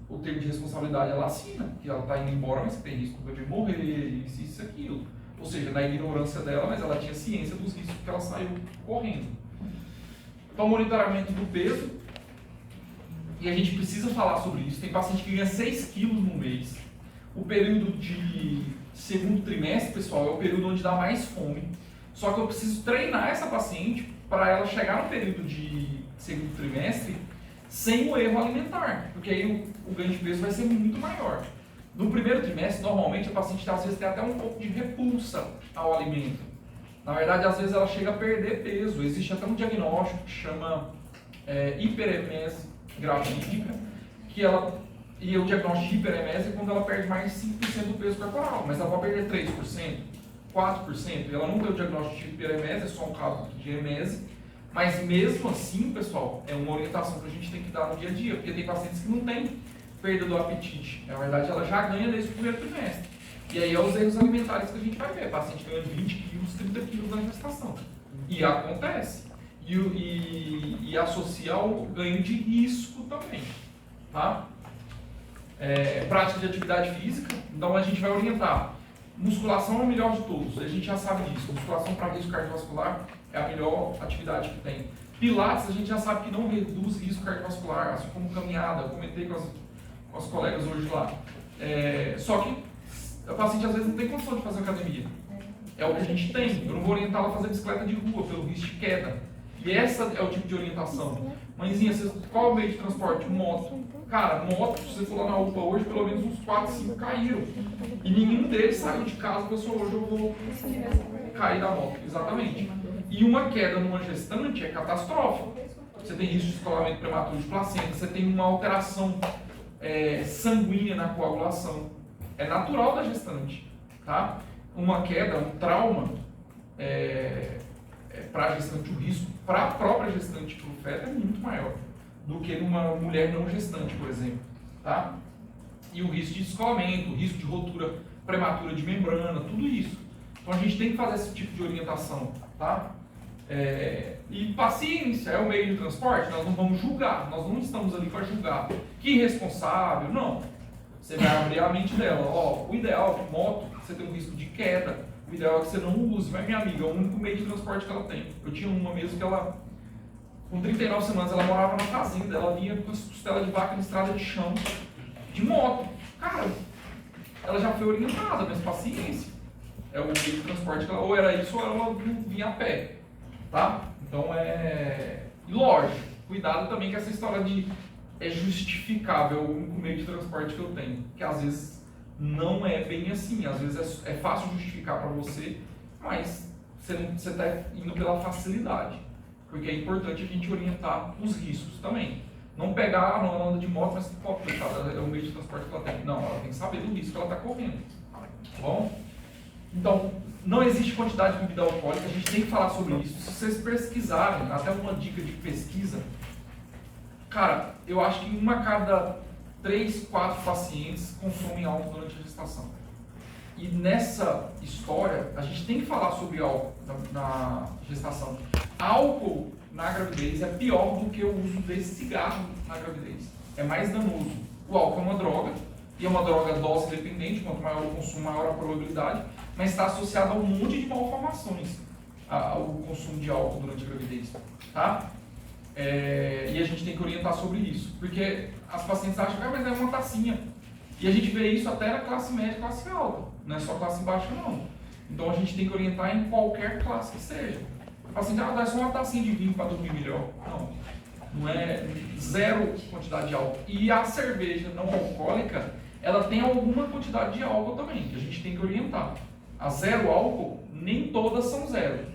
o termo de responsabilidade ela assina, que ela está indo embora, mas tem risco do bebê morrer, isso, aquilo. Ou seja, na ignorância dela, mas ela tinha ciência dos riscos que ela saiu correndo. Então, monitoramento do peso, e a gente precisa falar sobre isso. Tem paciente que ganha 6 quilos no mês. O período de segundo trimestre, pessoal, é o período onde dá mais fome. Só que eu preciso treinar essa paciente para ela chegar no período de segundo trimestre sem o erro alimentar, porque aí o ganho de peso vai ser muito maior. No primeiro trimestre, normalmente, a paciente às vezes tem até um pouco de repulsa ao alimento. Na verdade, às vezes ela chega a perder peso. Existe até um diagnóstico que chama hiperemese gravídica, e o diagnóstico de hiperemese é quando ela perde mais de 5% do peso corporal, mas ela pode perder 3%, 4%, e ela não tem o diagnóstico de hiperemese, é só um caso de emese, mas mesmo assim, pessoal, é uma orientação que a gente tem que dar no dia a dia, porque tem pacientes que não têm perda do apetite, na verdade ela já ganha desde o primeiro trimestre, e aí é os erros alimentares que a gente vai ver, paciente ganhando 20 quilos, 30 quilos na gestação, e acontece, e associa ao ganho de risco também, tá? Prática de atividade física, então a gente vai orientar. Musculação é o melhor de todos, a gente já sabe disso. Musculação para risco cardiovascular é a melhor atividade que tem. Pilates a gente já sabe que não reduz risco cardiovascular, assim como caminhada, eu comentei com as colegas hoje lá. Só que o paciente às vezes não tem condição de fazer academia. É o que a gente tem. Eu não vou orientá-la a fazer bicicleta de rua pelo risco de queda. E essa é o tipo de orientação. Mãezinha, qual é o meio de transporte? Moto. Cara, moto, se você for lá na UPA hoje, pelo menos uns 4, 5 caíram. E nenhum deles saiu de casa e pensou, hoje eu vou cair da moto. Exatamente. E uma queda numa gestante é catastrófica. Você tem risco de descolamento prematuro de placenta, você tem uma alteração sanguínea na coagulação. É natural da gestante, tá? Uma queda, um trauma, para a gestante, o risco para a própria gestante, para o feto, é muito maior do que numa mulher não gestante, por exemplo, tá? E o risco de descolamento, o risco de rotura prematura de membrana, tudo isso. Então a gente tem que fazer esse tipo de orientação, tá? E paciência é o meio de transporte, nós não vamos julgar, nós não estamos ali para julgar. Que irresponsável, não. Você vai abrir a mente dela, o ideal, moto, você tem um risco de queda, o ideal é que você não use, mas minha amiga, é o único meio de transporte que ela tem. Eu tinha uma mesmo que ela, com 39 semanas, ela morava na fazenda, ela vinha com as costelas de vaca na estrada de chão, de moto. Cara, ela já foi orientada, mas paciência. É o meio de transporte que ela, ou era isso ou ela vinha a pé, tá? Então E lógico, cuidado também com essa história de justificável o único meio de transporte que eu tenho, que às vezes não é bem assim, às vezes é fácil justificar para você, mas você está indo pela facilidade, porque é importante a gente orientar os riscos também. Não pegar, não, ela anda de moto, mas coitada, é o meio de transporte que ela tem. Não, ela tem que saber do risco que ela está correndo, tá bom? Então, não existe quantidade de bebida alcoólica, a gente tem que falar sobre isso. Se vocês pesquisarem, até uma dica de pesquisa, cara, eu acho que uma a cada 3, 4 pacientes consomem álcool durante a gestação. E nessa história, a gente tem que falar sobre álcool na gestação. Álcool na gravidez é pior do que o uso de cigarro na gravidez. É mais danoso. O álcool é uma droga, e é uma droga dose dependente, quanto maior o consumo, maior a probabilidade, mas está associado a um monte de malformações, o consumo de álcool durante a gravidez. Tá? E a gente tem que orientar sobre isso, porque as pacientes acham que mas é uma tacinha. E a gente vê isso até na classe média e classe alta, não é só classe baixa não. Então a gente tem que orientar em qualquer classe que seja. O paciente, dá só uma tacinha de vinho para dormir melhor. Não é zero quantidade de álcool. E a cerveja não alcoólica, ela tem alguma quantidade de álcool também, que a gente tem que orientar. A zero álcool, nem todas são zero.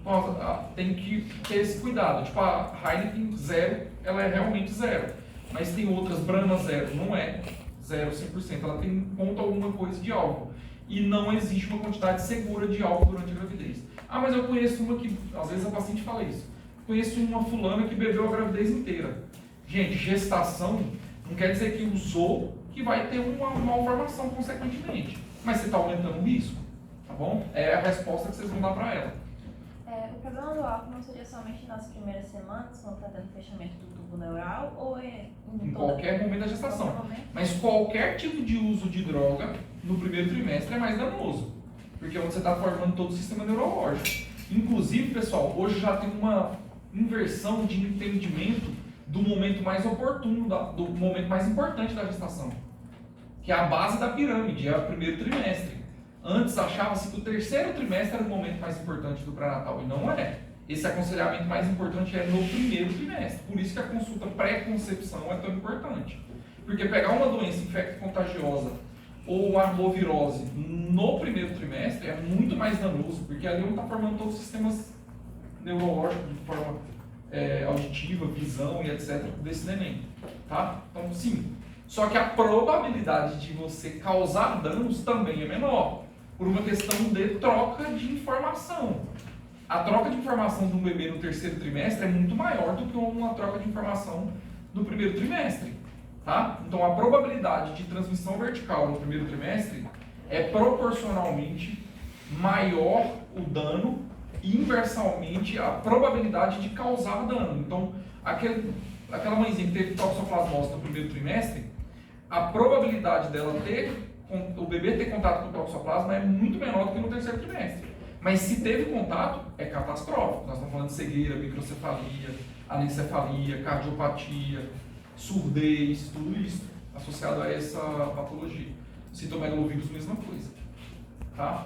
Então, tem que ter esse cuidado. Tipo, a Heineken zero, ela é realmente zero. Mas tem outras, Brahma zero, não é zero 100%. Ela tem conta alguma coisa de álcool. E não existe uma quantidade segura de álcool durante a gravidez. Ah, mas eu conheço uma que, às vezes a paciente fala isso. Conheço uma fulana que bebeu a gravidez inteira. Gente, gestação não quer dizer que usou que vai ter uma malformação consequentemente. Mas você está aumentando o risco, tá bom? É a resposta que vocês vão dar para ela. O problema do álcool não seria somente nas primeiras semanas, quando está tendo fechamento do tubo neural, ou em qualquer momento da gestação. Mas qualquer tipo de uso de droga no primeiro trimestre é mais danoso, porque é onde você está formando todo o sistema neurológico. Inclusive, pessoal, hoje já tem uma inversão de entendimento do momento mais oportuno, do momento mais importante da gestação, que é a base da pirâmide, é o primeiro trimestre. Antes achava-se que o terceiro trimestre era o momento mais importante do pré-natal, e não é. Esse aconselhamento mais importante é no primeiro trimestre. Por isso que a consulta pré-concepção é tão importante. Porque pegar uma doença infecto-contagiosa ou uma arbovirose no primeiro trimestre é muito mais danoso, porque ali não está formando todos os sistemas neurológicos de forma auditiva, visão e etc. desse neném. Tá? Então, sim. Só que a probabilidade de você causar danos também é menor, por uma questão de troca de informação. A troca de informação de um bebê no terceiro trimestre é muito maior do que uma troca de informação no primeiro trimestre. Tá? Então, a probabilidade de transmissão vertical no primeiro trimestre é proporcionalmente maior o dano e inversamente a probabilidade de causar dano. Então, aquela mãezinha que teve toxoplasmose no primeiro trimestre, a probabilidade dela o bebê ter contato com o toxoplasma é muito menor do que no terceiro trimestre. Mas se teve contato, é catastrófico. Nós estamos falando de cegueira, microcefalia, anencefalia, cardiopatia, surdez, tudo isso associado a essa patologia. Citomegalovírus, mesma coisa. Tá?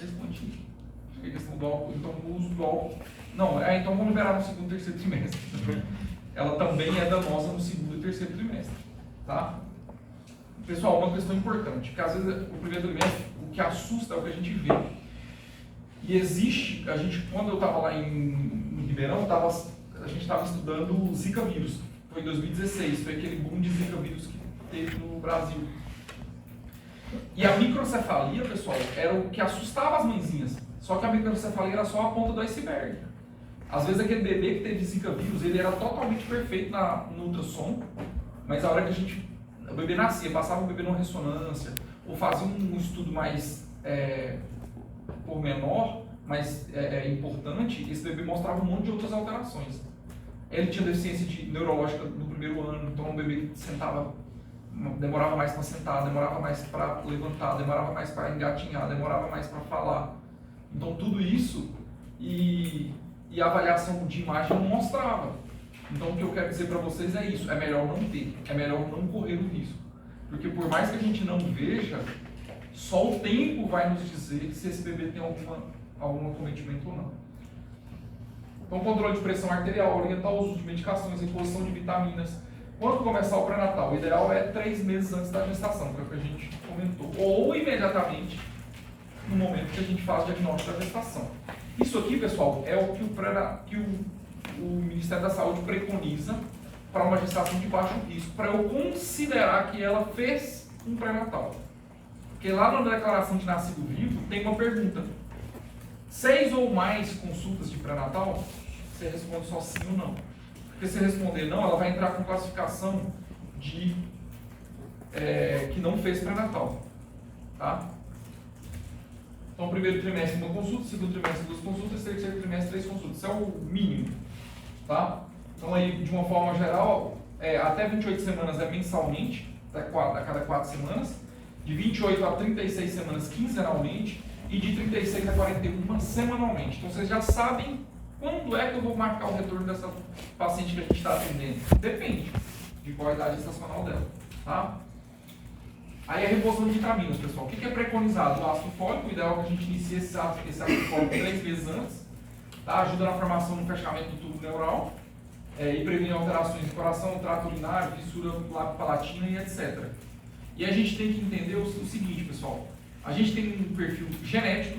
Respondi. Acho que é questão do álcool. Então, o uso do álcool. Não, então vamos liberar no segundo e terceiro trimestre. Ela também é danosa no segundo e terceiro trimestre. Tá? Pessoal, uma questão importante, que às vezes o primeiro trimestre, o que assusta é o que a gente vê. E existe, quando eu estava lá em Ribeirão, a gente estava estudando o Zika vírus. Foi em 2016, foi aquele boom de Zika vírus que teve no Brasil. E a microcefalia, pessoal, era o que assustava as mãezinhas. Só que a microcefalia era só a ponta do iceberg. Às vezes aquele bebê que teve Zika vírus, ele era totalmente perfeito no ultrassom, mas a hora que o bebê nascia, passava o bebê numa ressonância, ou fazia um estudo mais pormenor, mais importante, esse bebê mostrava um monte de outras alterações. Ele tinha deficiência neurológica no primeiro ano, então um bebê que sentava, demorava mais para sentar, demorava mais para levantar, demorava mais para engatinhar, demorava mais para falar. Então tudo isso e a avaliação de imagem não mostrava. Então o que eu quero dizer para vocês é isso, é melhor não ter, é melhor não correr o risco. Porque por mais que a gente não veja, só o tempo vai nos dizer se esse bebê tem algum acometimento ou não. Então, controle de pressão arterial, orientar o uso de medicações, reposição de vitaminas. Quando começar o pré-natal, o ideal é 3 meses antes da gestação, que é o que a gente comentou. Ou imediatamente, no momento que a gente faz o diagnóstico da gestação. Isso aqui, pessoal, é o que o Ministério da Saúde preconiza para uma gestação de baixo risco, para eu considerar que ela fez um pré-natal. Porque lá na declaração de nascido vivo tem uma pergunta. 6 ou mais consultas de pré-natal, você responde só sim ou não. Porque se responder não, ela vai entrar com classificação de que não fez pré-natal. Tá? Então, primeiro trimestre, uma consulta, segundo trimestre, 2 consultas, terceiro trimestre, 3 consultas. Isso é o mínimo. Tá? Então, aí, de uma forma geral, até 28 semanas é mensalmente, a cada 4 semanas. De 28 a 36 semanas, quinzenalmente. E de 36 a 41 semanalmente. Então vocês já sabem quando é que eu vou marcar o retorno dessa paciente que a gente está atendendo. Depende de qual a idade estacional dela. Tá? Aí a reposição de vitaminas, pessoal. O que é preconizado? O ácido fólico, o ideal é que a gente inicie esse ácido fólico 3 meses antes. Tá? Ajuda na formação no fechamento do tubo neural e previne alterações do coração, trato urinário, fissura lábio-palatina e etc. E a gente tem que entender o seguinte, pessoal. A gente tem um perfil genético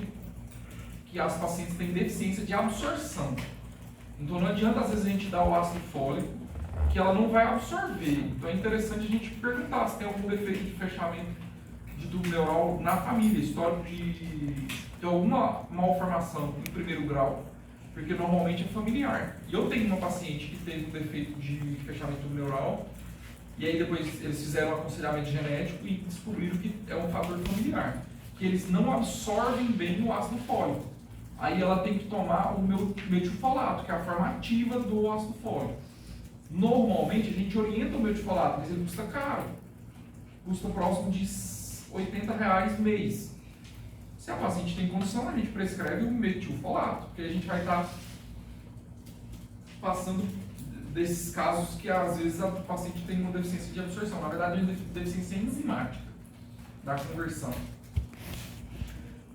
que as pacientes têm deficiência de absorção. Então não adianta às vezes a gente dar o ácido fólico que ela não vai absorver. Então é interessante a gente perguntar se tem algum defeito de fechamento de tubo neural na família, histórico de alguma malformação em primeiro grau, porque normalmente é familiar. E eu tenho uma paciente que teve um defeito de fechamento do tubo neural, e aí depois eles fizeram um aconselhamento genético e descobriram que é um fator familiar, que eles não absorvem bem o ácido fólico. Aí ela tem que tomar o metilfolato, que é a forma ativa do ácido fólico. Normalmente a gente orienta o metilfolato, mas ele custa caro. Custa próximo de R$80 mês. Se a paciente tem condição, a gente prescreve o metilfolato, porque a gente vai estar passando desses casos que às vezes a paciente tem uma deficiência de absorção. Na verdade, é uma deficiência enzimática da conversão.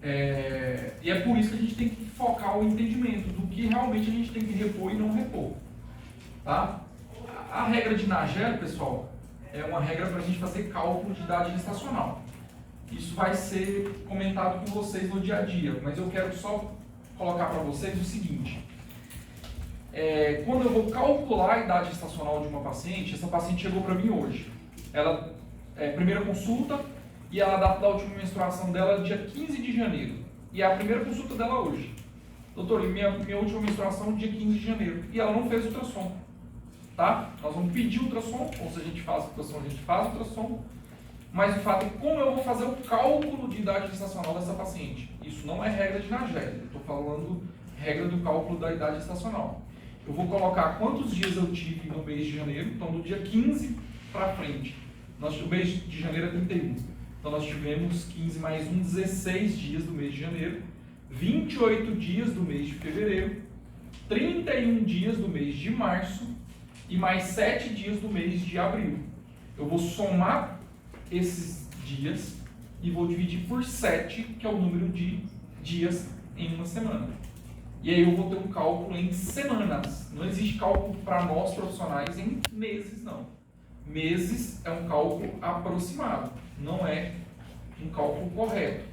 E é por isso que a gente tem que focar o entendimento do que realmente a gente tem que repor e não repor. Tá? A regra de Nagel, pessoal, é uma regra para a gente fazer cálculo de idade gestacional. Isso vai ser comentado com vocês no dia a dia, mas eu quero só colocar para vocês o seguinte. Quando eu vou calcular a idade gestacional de uma paciente, essa paciente chegou para mim hoje. Ela primeira consulta e a data da última menstruação dela é dia 15 de janeiro. E é a primeira consulta dela hoje. Doutor, minha última menstruação é dia 15 de janeiro. E ela não fez ultrassom. Tá? Nós vamos pedir ultrassom, ou se a gente faz ultrassom, a gente faz ultrassom. Mas o fato é como eu vou fazer o cálculo de idade gestacional dessa paciente. Isso não é regra de Nagel, eu estou falando regra do cálculo da idade gestacional. Eu vou colocar quantos dias eu tive no mês de janeiro, então do dia 15 para frente. O mês de janeiro é 31. Então nós tivemos 15 mais 1, 16 dias do mês de janeiro, 28 dias do mês de fevereiro, 31 dias do mês de março e mais 7 dias do mês de abril. Eu vou somar esses dias e vou dividir por 7, que é o número de dias em uma semana. E aí eu vou ter um cálculo em semanas. Não existe cálculo para nós profissionais em meses, não. Meses é um cálculo aproximado, não é um cálculo correto.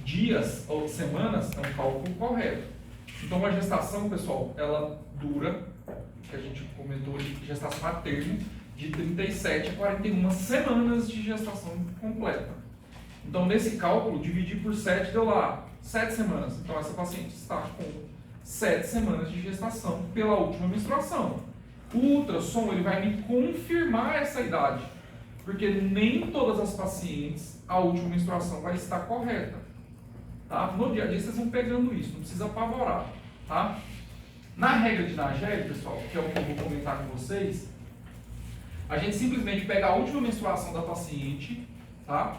Dias ou semanas é um cálculo correto. Então a gestação, pessoal, ela dura, que a gente comentou de gestação a termo, de 37 a 41 semanas de gestação completa. Então nesse cálculo, dividir por 7 deu lá 7 semanas. Então essa paciente está com 7 semanas de gestação pela última menstruação. O ultrassom ele vai me confirmar essa idade, porque nem todas as pacientes a última menstruação vai estar correta. Tá? No dia a dia vocês vão pegando isso, não precisa apavorar. Tá? Na regra de Nagel, pessoal, que é o que eu vou comentar com vocês, a gente simplesmente pega a última menstruação da paciente, tá?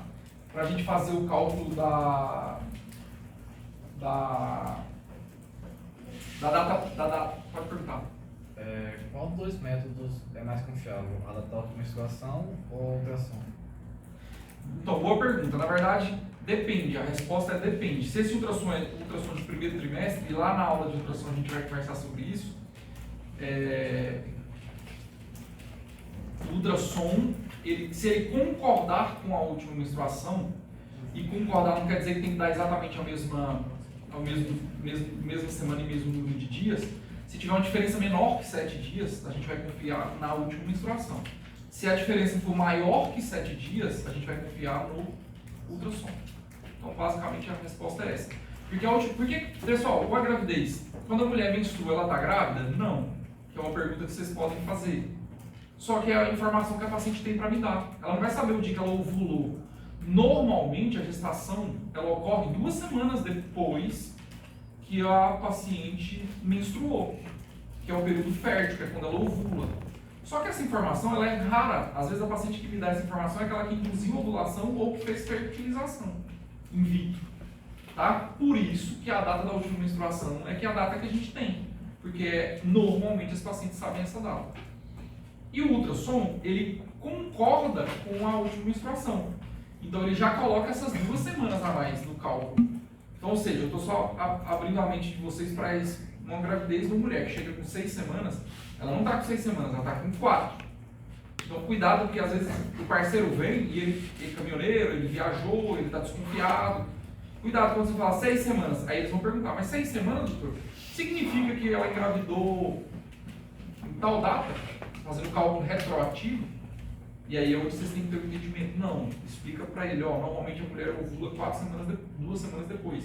Para a gente fazer o cálculo da data. Pode perguntar. Qual dos dois métodos é mais confiável? A da menstruação ou a ultrassom? Então, boa pergunta. Na verdade, depende. A resposta é depende. Se esse ultrassom é ultrassom de primeiro trimestre, e lá na aula de ultrassom a gente vai conversar sobre isso, o ultrassom, se ele concordar com a última menstruação, e concordar não quer dizer que tem que dar exatamente a mesma semana e mesmo número de dias. Se tiver uma diferença menor que 7 dias, a gente vai confiar na última menstruação. Se a diferença for maior que 7 dias, a gente vai confiar no ultrassom. Então, basicamente, a resposta é essa. Porque, pessoal, a gravidez, quando a mulher menstrua, ela está grávida? Não. Que é uma pergunta que vocês podem fazer. Só que é a informação que a paciente tem para me dar. Ela não vai saber o dia que ela ovulou. Normalmente, a gestação ela ocorre 2 semanas depois que a paciente menstruou, que é o período fértil, que é quando ela ovula. Só que essa informação ela é rara. Às vezes a paciente que me dá essa informação é aquela que induziu a ovulação ou que fez fertilização in vitro. Tá? Por isso que a data da última menstruação é que é a data que a gente tem, porque normalmente os pacientes sabem essa data. E o ultrassom, ele concorda com a última menstruação. Então ele já coloca essas 2 semanas a mais no cálculo. Então, ou seja, eu estou só abrindo a mente de vocês para uma gravidez de uma mulher que chega com 6 semanas, ela não está com 6 semanas, ela está com 4. Então cuidado, porque às vezes o parceiro vem e ele é caminhoneiro, ele viajou, ele está desconfiado. Cuidado quando você fala 6 semanas, aí eles vão perguntar, mas 6 semanas, doutor? Significa que ela engravidou em tal data? Fazendo cálculo retroativo? E aí é onde vocês têm que ter o entendimento. Não, explica para ele, ó, normalmente a mulher ovula 2 semanas depois,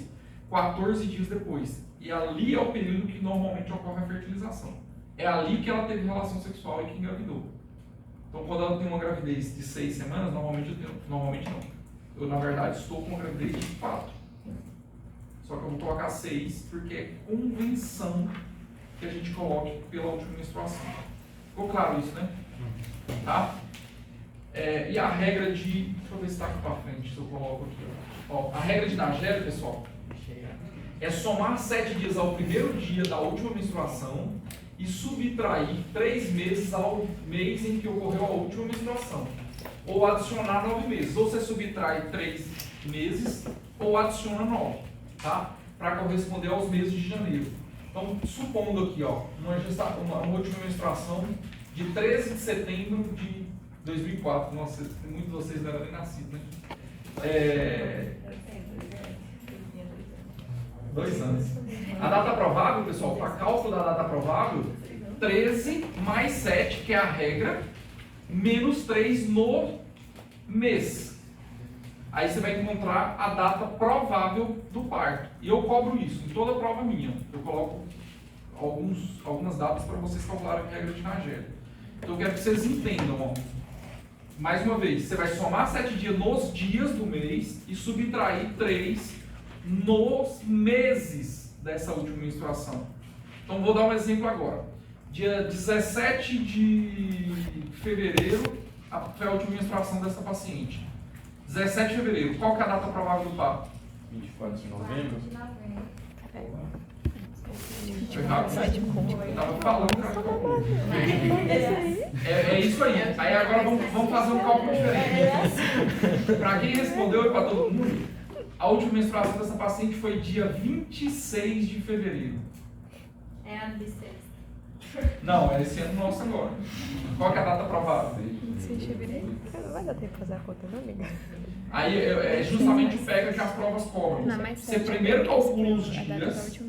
14 dias depois. E ali é o período que normalmente ocorre a fertilização. É ali que ela teve relação sexual e que engravidou. Então quando ela tem uma gravidez de 6 semanas, normalmente não. Eu na verdade estou com uma gravidez de 4. Só que eu vou colocar 6 porque é convenção que a gente coloque pela última menstruação. Ficou claro isso, né? Tá? E a regra de... Deixa eu ver se está aqui para frente, se eu coloco aqui. Ó, a regra de Nagel, pessoal, é somar 7 dias ao primeiro dia da última menstruação e subtrair 3 meses ao mês em que ocorreu a última menstruação. Ou adicionar 9 meses. Ou você subtrai 3 meses ou adiciona 9, tá? Para corresponder aos meses de janeiro. Então, supondo aqui, ó, uma última menstruação de 13 de setembro de 2004, nossa, muitos de vocês não eram nem nascidos, né? 2 anos. A data provável, pessoal, para cálculo da data provável, 13 mais 7, que é a regra, menos 3 no mês. Aí você vai encontrar a data provável do parto. E eu cobro isso em toda prova minha. Eu coloco algumas datas para vocês calcularem a regra de Nagel. Então eu quero que vocês entendam, ó. Mais uma vez, você vai somar 7 dias nos dias do mês e subtrair 3 nos meses dessa última menstruação. Então vou dar um exemplo agora. Dia 17 de fevereiro foi a última menstruação dessa paciente. 17 de fevereiro, qual que é a data provável do parto? 24 de novembro. Foi rápido, né? Eu estava falando, cara. É isso aí. Aí agora vamos fazer um cálculo diferente. Para quem respondeu e para todo mundo, a última menstruação dessa paciente foi dia 26 de fevereiro. É ano bissexto. Não, é esse ano nosso agora. Qual que é a data provável? 26 de fevereiro. Não vai dar tempo de fazer a conta, não, amiga? Aí é justamente o pega que as provas cobram. Não, mas Você primeiro calcula os dias,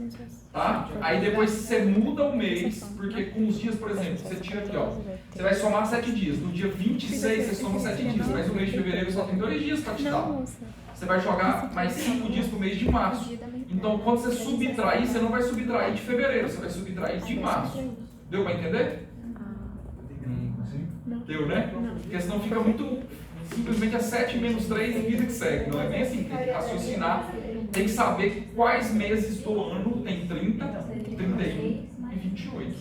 tá? Aí depois você muda o mês, porque com os dias, por exemplo, você tira aqui, ó. Você vai somar 7 dias. No dia 26 você soma 7 dias, mas o mês de fevereiro só tem 2 dias para te dar. Você vai jogar mais 5 dias pro mês de março. Então, quando você subtrair, você não vai subtrair de fevereiro, você vai subtrair de março. Deu para entender? Deu, né? Porque senão fica muito... Simplesmente é 7 menos 3 e vida que segue. Não é bem assim, tem que raciocinar. Tem que saber quais meses do ano tem 30, 31 e 28.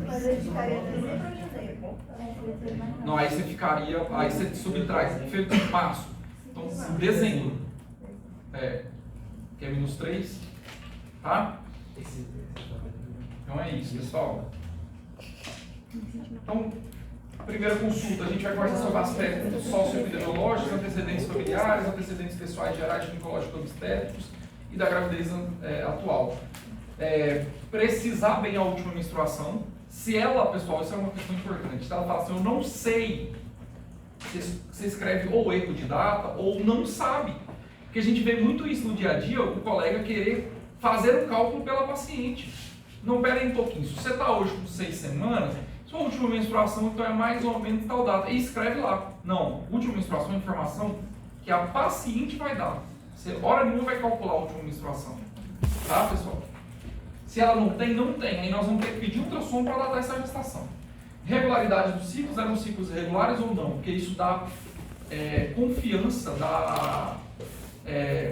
Mas ele ficaria dezembro ou janeiro? Não, aí você ficaria... Aí você subtrai março. Então, dezembro. Que é menos 3. Tá? Então é isso, pessoal. Então, a primeira consulta, a gente vai conversar sobre aspectos socioepidemiológicos, antecedentes familiares, antecedentes pessoais gerais, ginecológicos, obstétricos e da gravidez atual. Precisar bem a última menstruação. Se ela, pessoal, isso é uma questão importante. Se ela fala assim, eu não sei, você escreve ou erro de data ou não sabe. Porque a gente vê muito isso no dia a dia, o colega querer fazer um cálculo pela paciente. Não, pera aí um pouquinho, se você está hoje com 6 semanas, sua última menstruação então é mais ou menos tal data. E escreve lá. Não, última menstruação é informação que a paciente vai dar. Você, hora nenhuma, vai calcular a última menstruação. Tá, pessoal? Se ela não tem, não tem. Aí nós vamos ter que pedir ultrassom para datar essa gestação. Regularidade dos ciclos, eram ciclos irregulares ou não? Porque isso dá confiança, dá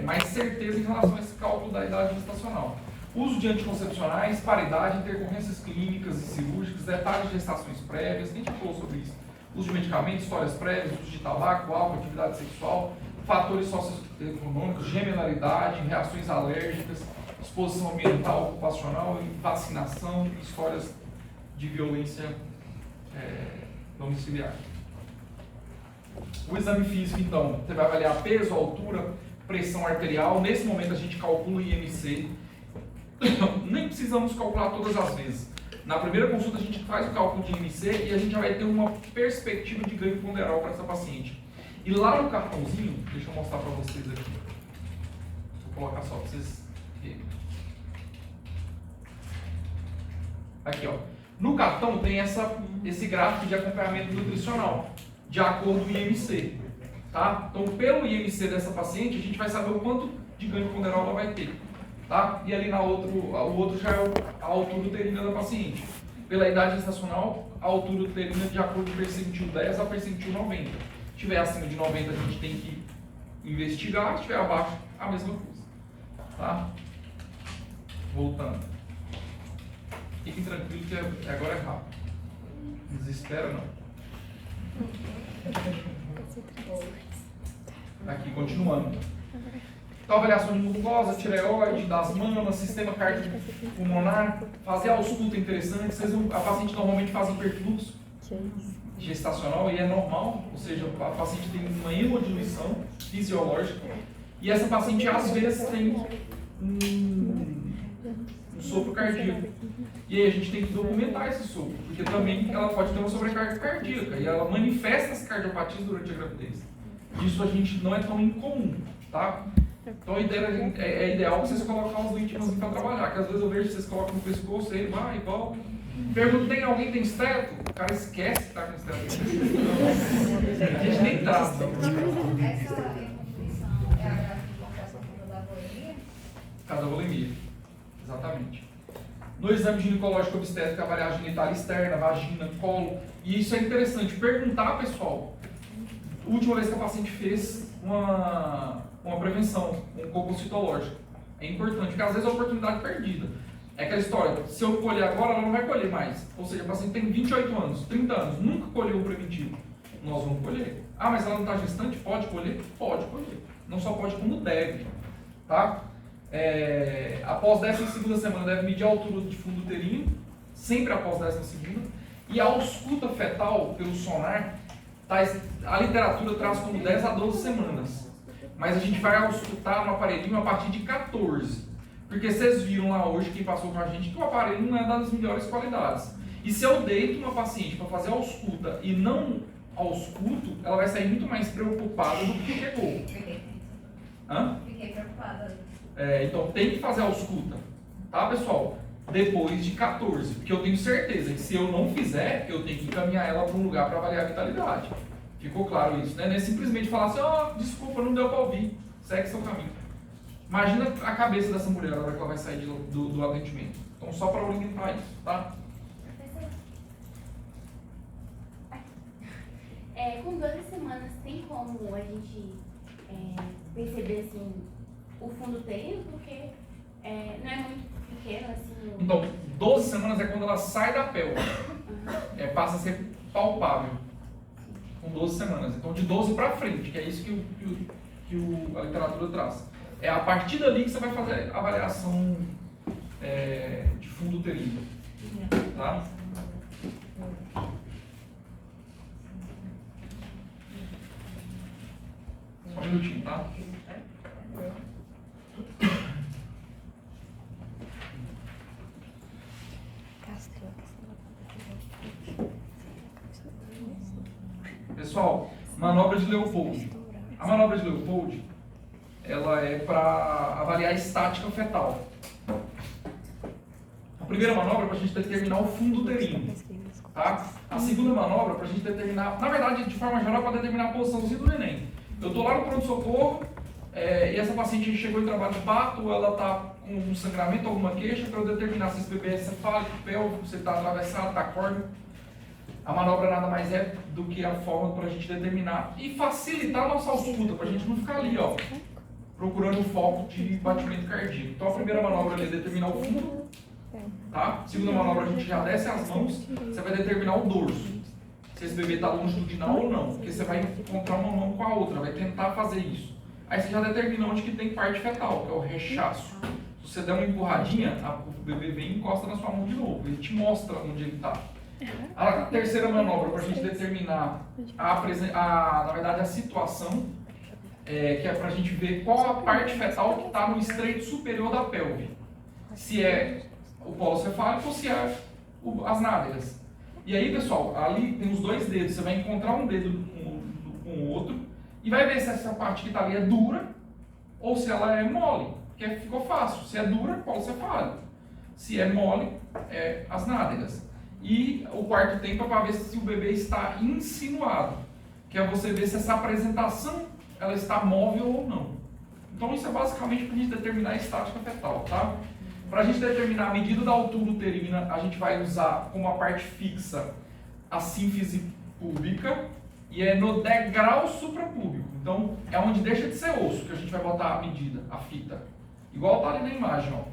mais certeza em relação a esse cálculo da idade gestacional. Uso de anticoncepcionais, paridade, intercorrências clínicas e cirúrgicas, detalhes de gestações prévias, a gente já falou sobre isso. Uso de medicamentos, histórias prévias, uso de tabaco, álcool, atividade sexual, fatores socioeconômicos, geminalidade, reações alérgicas, exposição ambiental, ocupacional, vacinação, histórias de violência domiciliar. O exame físico, então, você vai avaliar peso, altura, pressão arterial. Nesse momento a gente calcula o IMC. Nem precisamos calcular todas as vezes. Na primeira consulta a gente faz o cálculo de IMC e a gente já vai ter uma perspectiva de ganho ponderal para essa paciente. E lá no cartãozinho, deixa eu mostrar para vocês aqui. Vou colocar só para vocês verem. Aqui, ó. No cartão tem esse gráfico de acompanhamento nutricional, de acordo com o IMC. Tá? Então, pelo IMC dessa paciente, a gente vai saber o quanto de ganho ponderal ela vai ter. Tá? E ali o outro já é a altura uterina da paciente. Pela idade gestacional, a altura uterina de acordo com percentil 10 a percentil 90. Se estiver acima de 90, a gente tem que investigar. Se estiver abaixo, a mesma coisa. Tá? Voltando. Fiquem tranquilos que agora é rápido. Não desespera não. Aqui, continuando. Então, avaliação de glucose, tireoide, das mamas, sistema cardiopulmonar. Fazer a ausculta é interessante. A paciente normalmente faz hiperfluxo gestacional e é normal, ou seja, a paciente tem uma hemodiluição fisiológica. E essa paciente às vezes tem um sopro cardíaco. E aí a gente tem que documentar esse sopro, porque também ela pode ter uma sobrecarga cardíaca e ela manifesta as cardiopatias durante a gravidez. Isso a gente não é tão incomum, tá? Então a ideia é ideal vocês colocar uns líntimos para trabalhar, que às vezes eu vejo que vocês colocam no pescoço, ele vai e volta. Pergunta, tem alguém que tem esteto? O cara esquece que está com esteto. A gente nem tá. Essa evolução é a gratificação da volemia? Cada volemia, exatamente. No exame ginecológico obstétrico, avaliar a genital externa, vagina, colo. E isso é interessante. Perguntar, pessoal, a última vez que a paciente fez uma prevenção, um cocô citológico. É importante, porque às vezes é uma oportunidade perdida. É aquela história, se eu colher agora, ela não vai colher mais. Ou seja, a paciente tem 28 anos, 30 anos, nunca colheu o preventivo. Nós vamos colher. Ah, mas ela não está gestante? Pode colher? Pode colher. Não só pode, como deve. Tá? Após 12ª semana, deve medir a altura de fundo uterino, sempre após 12ª. E a ausculta fetal, pelo sonar, a literatura traz como 10 a 12 semanas. Mas a gente vai auscultar no aparelhinho a partir de 14. Porque vocês viram lá hoje, quem passou com a gente, que o aparelho não é das melhores qualidades. E se eu deito uma paciente para fazer a ausculta e não ausculto, ela vai sair muito mais preocupada do que pegou. Fiquei preocupada. Então tem que fazer a ausculta, tá, pessoal? Depois de 14, porque eu tenho certeza que se eu não fizer, eu tenho que encaminhar ela para um lugar para avaliar a vitalidade. Ficou claro isso, né? Não é simplesmente falar assim, desculpa, não deu para ouvir, segue seu caminho. Imagina a cabeça dessa mulher na hora que ela vai sair do atendimento. Então só para orientar isso, tá? Com 12 semanas tem como a gente perceber assim o fundo uterino, porque não é muito pequeno assim. Então, 12 semanas é quando ela sai da pelve. Passa a ser palpável. Com 12 semanas. Então, de 12 para frente, que é isso que a literatura traz. É a partir dali que você vai fazer a avaliação de fundo uterino. Tá? Só um minutinho, tá? Pessoal, manobra de Leopold. A manobra de Leopold, ela é para avaliar a estática fetal. A primeira manobra é para a gente determinar o fundo uterino. Tá? A segunda manobra é para a gente determinar, na verdade, de forma geral, para determinar a posiçãozinha do neném. Eu estou lá no pronto-socorro e essa paciente chegou em trabalho de parto, ela está com um sangramento, alguma queixa, para eu determinar se esse bebê é cefálico, pélvico, se ele está atravessado, está córneo. A manobra nada mais é do que a forma para a gente determinar e facilitar a nossa ausculta, para a gente não ficar ali, ó, procurando o foco de batimento cardíaco. Então a primeira manobra ali é determinar o fundo, tá? Segunda manobra a gente já desce as mãos, você vai determinar o dorso, se esse bebê está longitudinal ou não, porque você vai encontrar uma mão com a outra, vai tentar fazer isso. Aí você já determina onde que tem parte fetal, que é o rechaço. Se você der uma empurradinha, o bebê vem e encosta na sua mão de novo, ele te mostra onde ele está. A terceira manobra para a gente determinar na verdade, a situação, que é para a gente ver qual a parte fetal que está no estreito superior da pelve. Se é o polo cefálico ou se é as nádegas. E aí, pessoal, ali tem os dois dedos. Você vai encontrar um dedo com o outro e vai ver se essa parte que está ali é dura ou se ela é mole. Porque ficou fácil. Se é dura, polo cefálico. Se é mole, é as nádegas. E o quarto tempo é para ver se o bebê está insinuado, que é você ver se essa apresentação ela está móvel ou não. Então isso é basicamente para a gente determinar a estática fetal, tá? Para a gente determinar a medida da altura uterina, a gente vai usar como a parte fixa a sínfise púbica e é no degrau suprapúbico. Então é onde deixa de ser osso que a gente vai botar a medida, a fita. Igual tá ali na imagem, ó.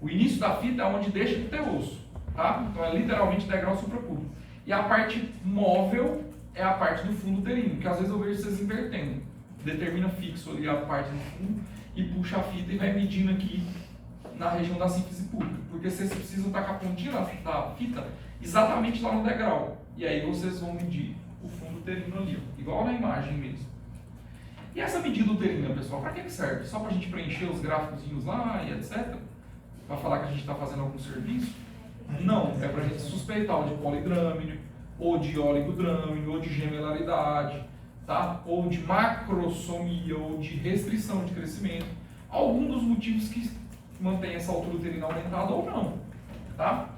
O início da fita é onde deixa de ter osso. Tá? Então é literalmente degrau suprapúbico. E a parte móvel é a parte do fundo uterino, que às vezes eu vejo vocês invertendo. Determina fixo ali a parte do fundo e puxa a fita e vai medindo aqui na região da sínfise pública. Porque vocês precisam estar com a pontinha da fita exatamente lá no degrau. E aí vocês vão medir o fundo uterino ali, ó, igual na imagem mesmo. E essa medida uterina, pessoal, para que serve? Só para a gente preencher os gráficozinhos lá e etc? Para falar que a gente está fazendo algum serviço? Não, é para a gente suspeitar de polidrâmino, ou de oligodrâmino, ou de gemelaridade, tá? Ou de macrosomia, ou de restrição de crescimento. Algum dos motivos que mantém essa altura uterina aumentada ou não, tá?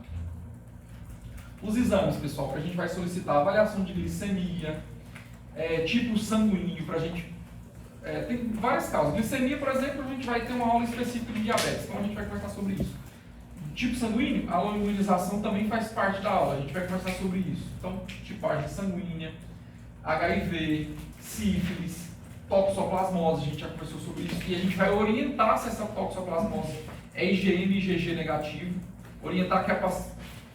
Os exames, pessoal, que a gente vai solicitar avaliação de glicemia, tipo sanguíneo, para a gente... tem várias causas. Glicemia, por exemplo, a gente vai ter uma aula específica de diabetes, então a gente vai conversar sobre isso. Tipo sanguíneo, a imunização também faz parte da aula, a gente vai conversar sobre isso. Então, tipagem sanguínea, HIV, sífilis, toxoplasmose, a gente já conversou sobre isso. E a gente vai orientar se essa toxoplasmose é IgM e IgG negativo, orientar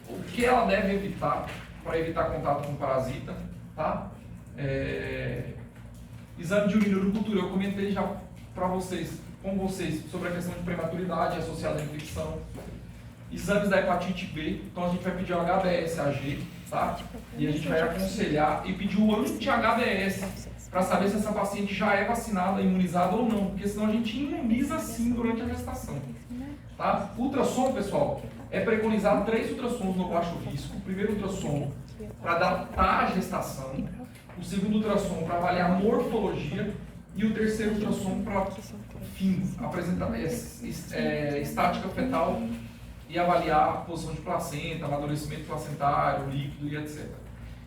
o que ela deve evitar, para evitar contato com o parasita, tá? Exame de urinocultura, eu comentei já com vocês sobre a questão de prematuridade associada à infecção. Exames da hepatite B, então a gente vai pedir o HBS AG, tá? E a gente vai aconselhar e pedir o anti-HBS para saber se essa paciente já é vacinada, imunizada ou não, porque senão a gente imuniza sim durante a gestação, tá? Ultrassom, pessoal, é preconizado 3 ultrassons no baixo risco. O primeiro ultrassom para adaptar a gestação, o segundo ultrassom para avaliar a morfologia e o terceiro ultrassom para apresentar estática fetal e avaliar a posição de placenta, amadurecimento placentário, líquido e etc.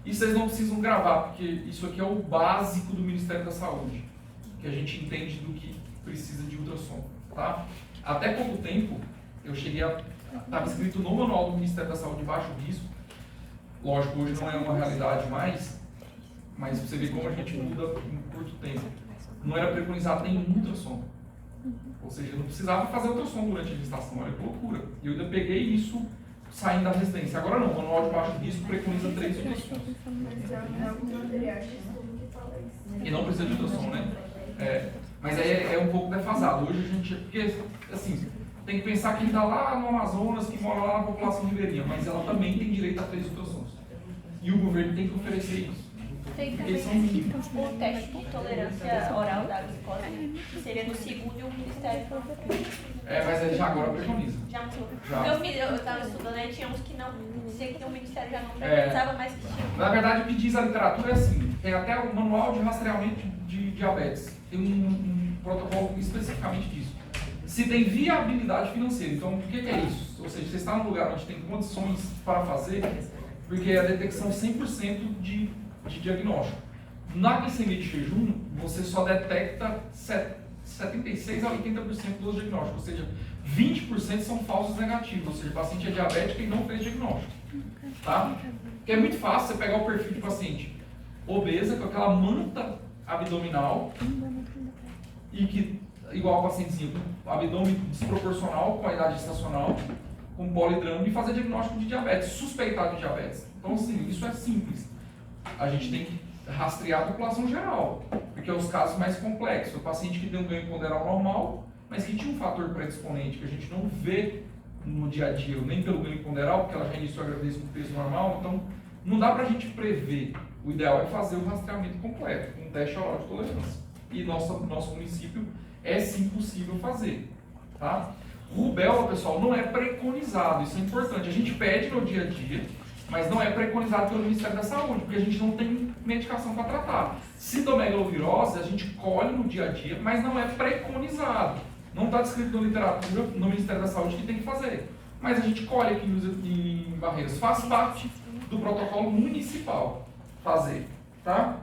E vocês não precisam gravar, porque isso aqui é o básico do Ministério da Saúde, que a gente entende do que precisa de ultrassom, tá? Até pouco tempo, eu cheguei estava escrito no manual do Ministério da Saúde baixo risco, lógico, hoje não é uma realidade mais, mas você vê como a gente muda em curto tempo. Não era preconizado nenhum ultrassom. Ou seja, eu não precisava fazer ultrassom durante a gestação, olha que loucura. E eu ainda peguei isso saindo da residência. Agora não, o manual de baixo risco preconiza 3 ultrassons. E não precisa de ultrassom, né? Mas aí é um pouco defasado. Hoje a gente... Porque, assim, tem que pensar que ele está lá no Amazonas, que mora lá na população ribeirinha, mas ela também tem direito a 3 ultrassons. E o governo tem que oferecer isso. Tem Porque eles são também mínimos. o teste de tolerância oral da glicose, que seria no segundo e o Ministério. Mas ele já agora preconiza. Já mudou. Já. Eu estava estudando, aí tinha uns que não, sei que o Ministério já não preconizava, mas que tinha. Na verdade, o que diz a literatura é assim, tem até o manual de rastreamento de diabetes, tem um protocolo especificamente disso. Se tem viabilidade financeira, então o que é isso? Ou seja, você está num lugar onde tem condições para fazer, porque é a detecção 100% de diagnóstico. Na glicemia de jejum, você só detecta 76 a 80% dos diagnósticos, ou seja, 20% são falsos negativos, ou seja, o paciente é diabético e não fez diagnóstico. Tá? Porque é muito fácil você pegar o perfil de paciente obesa, com aquela manta abdominal, e que, igual a pacientezinha, com abdômen desproporcional com a idade gestacional, com polidrâmino, e fazer diagnóstico de diabetes, suspeitar de diabetes. Então, assim, isso é simples. A gente tem que rastrear a população geral, porque é os casos mais complexos. O paciente que tem um ganho ponderal normal, mas que tinha um fator predisponente que a gente não vê no dia a dia, nem pelo ganho ponderal, porque ela já iniciou a gravidez com peso normal, então não dá para a gente prever. O ideal é fazer o rastreamento completo, com um teste oral de tolerância. E nosso município é sim possível fazer. Tá? Rubéola, pessoal, não é preconizado, isso é importante. A gente pede no dia a dia, mas não é preconizado pelo Ministério da Saúde, porque a gente não tem medicação para tratar. Citomegalovirose, a gente colhe no dia a dia, mas não é preconizado. Não está descrito na literatura, no Ministério da Saúde, que tem que fazer. Mas a gente colhe aqui em Barreiras. Faz parte do protocolo municipal fazer. Tá?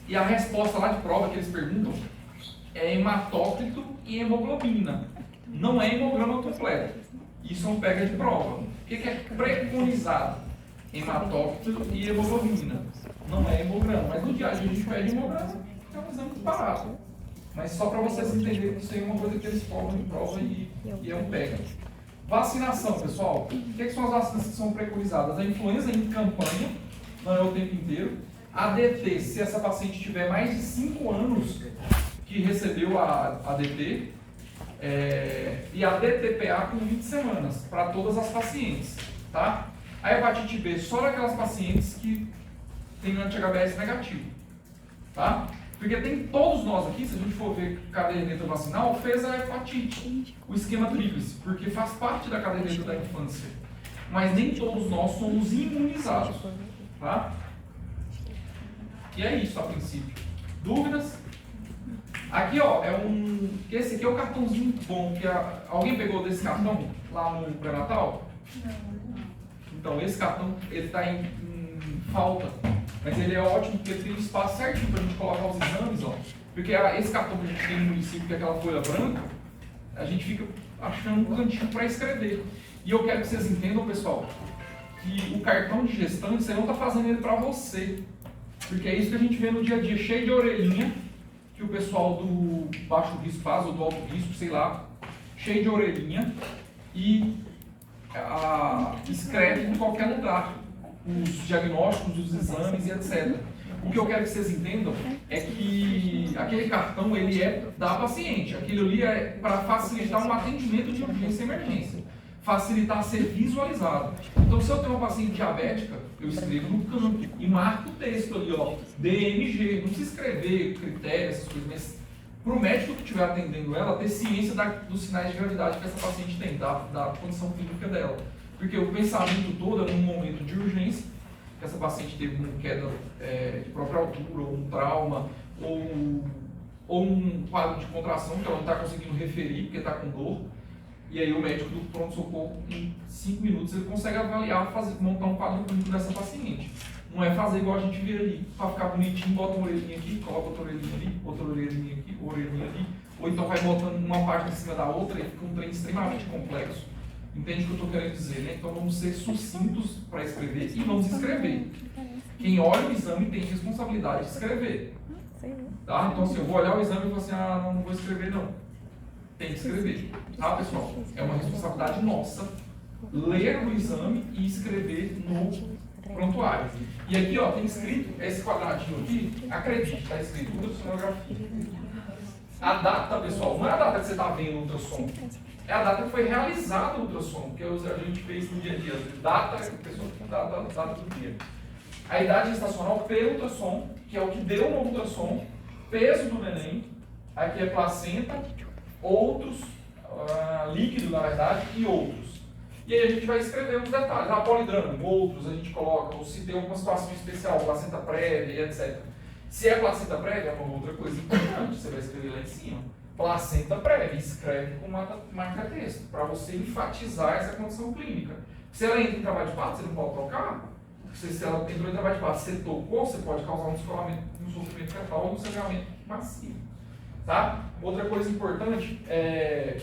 E a resposta lá de prova que eles perguntam é hematócrito e hemoglobina. Não é hemograma completo. Isso é um pega de prova. O que é preconizado? Hematócrito e hemoglobina. Não é hemograma. Mas no dia a dia a gente pede hemograma, é um exame barato. Mas só para vocês entenderem que isso aí é uma coisa que eles cobram em prova e é um pega. Vacinação, pessoal. O que são as vacinas que são preconizadas? A influenza em campanha, não é o tempo inteiro. A ADT, se essa paciente tiver mais de 5 anos que recebeu a ADT, e a DTPA com 20 semanas, para todas as pacientes. Tá? A hepatite B só naquelas pacientes que têm anti-HBS negativo. Tá? Porque tem todos nós aqui, se a gente for ver caderneta vacinal, fez a hepatite, o esquema tríplice, porque faz parte da caderneta da infância. Mas nem todos nós somos imunizados. Tá? E é isso a princípio. Dúvidas? Aqui, ó, esse aqui é o cartãozinho bom, que alguém pegou desse cartão lá no pré-natal? Então, esse cartão, ele está em falta, mas ele é ótimo porque ele tem um espaço certinho para a gente colocar os exames, ó. Porque esse cartão que a gente tem no município, que é aquela folha branca, a gente fica achando um cantinho para escrever. E eu quero que vocês entendam, pessoal, que o cartão de gestante, você não está fazendo ele para você. Porque é isso que a gente vê no dia a dia, cheio de orelhinha, que o pessoal do baixo risco faz, ou do alto risco, sei lá, cheio de orelhinha, e escreve em qualquer lugar os diagnósticos, os exames e etc. O que eu quero que vocês entendam é que aquele cartão, ele é da paciente, aquilo ali é para facilitar um atendimento de urgência e emergência, facilitar ser visualizado. Então, se eu tenho uma paciente diabética, eu escrevo no canto e marco o texto ali, ó, DMG, não precisa escrever critério, essas coisas, mas para o médico que estiver atendendo ela, ter ciência dos sinais de gravidade que essa paciente tem, da condição clínica dela. Porque o pensamento todo é num momento de urgência, que essa paciente teve uma queda de própria altura, ou um trauma, ou um quadro de contração que ela não está conseguindo referir, porque está com dor. E aí o médico do pronto-socorro, em 5 minutos, ele consegue avaliar, montar um quadro clínico dessa paciente. Não é fazer igual a gente vê ali, para ficar bonitinho, bota uma orelhinha aqui, coloca outra orelhinha ali, outra orelhinha aqui, orelhinha ali, ou então vai botando uma parte em cima da outra e fica um trem extremamente complexo. Entende o que eu estou querendo dizer, né? Então vamos ser sucintos para escrever e vamos escrever. Quem olha o exame tem responsabilidade de escrever. Tá? Então assim, eu vou olhar o exame e vou assim, não vou escrever não. Tem que escrever. Tá, pessoal? É uma responsabilidade nossa ler o exame e escrever no prontuário. E aqui, ó, tem escrito, esse quadradinho aqui, acredite, está escrito ultrassonografia. A data, pessoal, não é a data que você está vendo o ultrassom, é a data que foi realizado o ultrassom, que a gente fez no dia a dia. Data do dia. A idade gestacional pelo ultrassom, que é o que deu no ultrassom, peso do neném, aqui é placenta, outros, líquido na verdade, e outros. E aí a gente vai escrever os detalhes. Polidrama, outros a gente coloca, ou se tem alguma situação especial, placenta prévia, etc. Se é placenta prévia, é uma outra coisa importante, você vai escrever lá em cima. Placenta prévia, escreve com marca-texto, para você enfatizar essa condição clínica. Se ela entra em trabalho de parto, você não pode trocar. Se ela entrou em trabalho de parto, você tocou, você pode causar um descolamento, um sofrimento fetal ou um sangramento massivo. Tá? Outra coisa importante,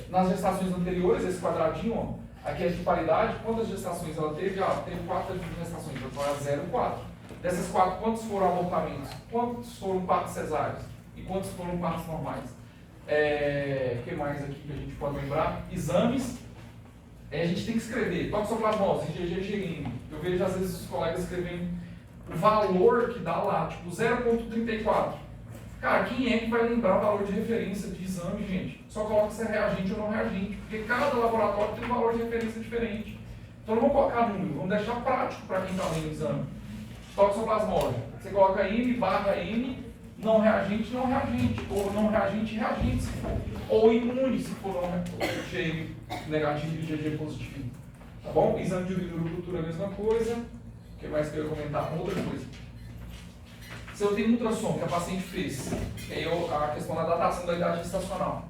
nas gestações anteriores, esse quadradinho, ó, aqui é de paridade, quantas gestações ela teve? Teve 4 gestações, então é 0, 4. Dessas 4, quantos foram abortamentos? Quantos foram partos cesáreos? E quantos foram partos normais? O que mais aqui que a gente pode lembrar? Exames. A gente tem que escrever toxoplasmose, IgG, IgM. Eu vejo às vezes os colegas escrevendo o valor que dá lá, tipo 0,34. Cara, quem é que vai lembrar o valor de referência de exame, gente? Só coloca se é reagente ou não reagente, porque cada laboratório tem um valor de referência diferente. Então não vamos colocar número, vamos deixar prático para quem está lendo o exame. Toxoplasmose. Você coloca M/N, não reagente, ou não reagente, reagente, se for. Ou imune, se for não IgG negativo e IgG positivo. Tá bom? Exame de urocultura é a mesma coisa. O que mais que eu ia comentar? Outra coisa. Se eu tenho um ultrassom que a paciente fez, que aí a questão da datação da idade gestacional.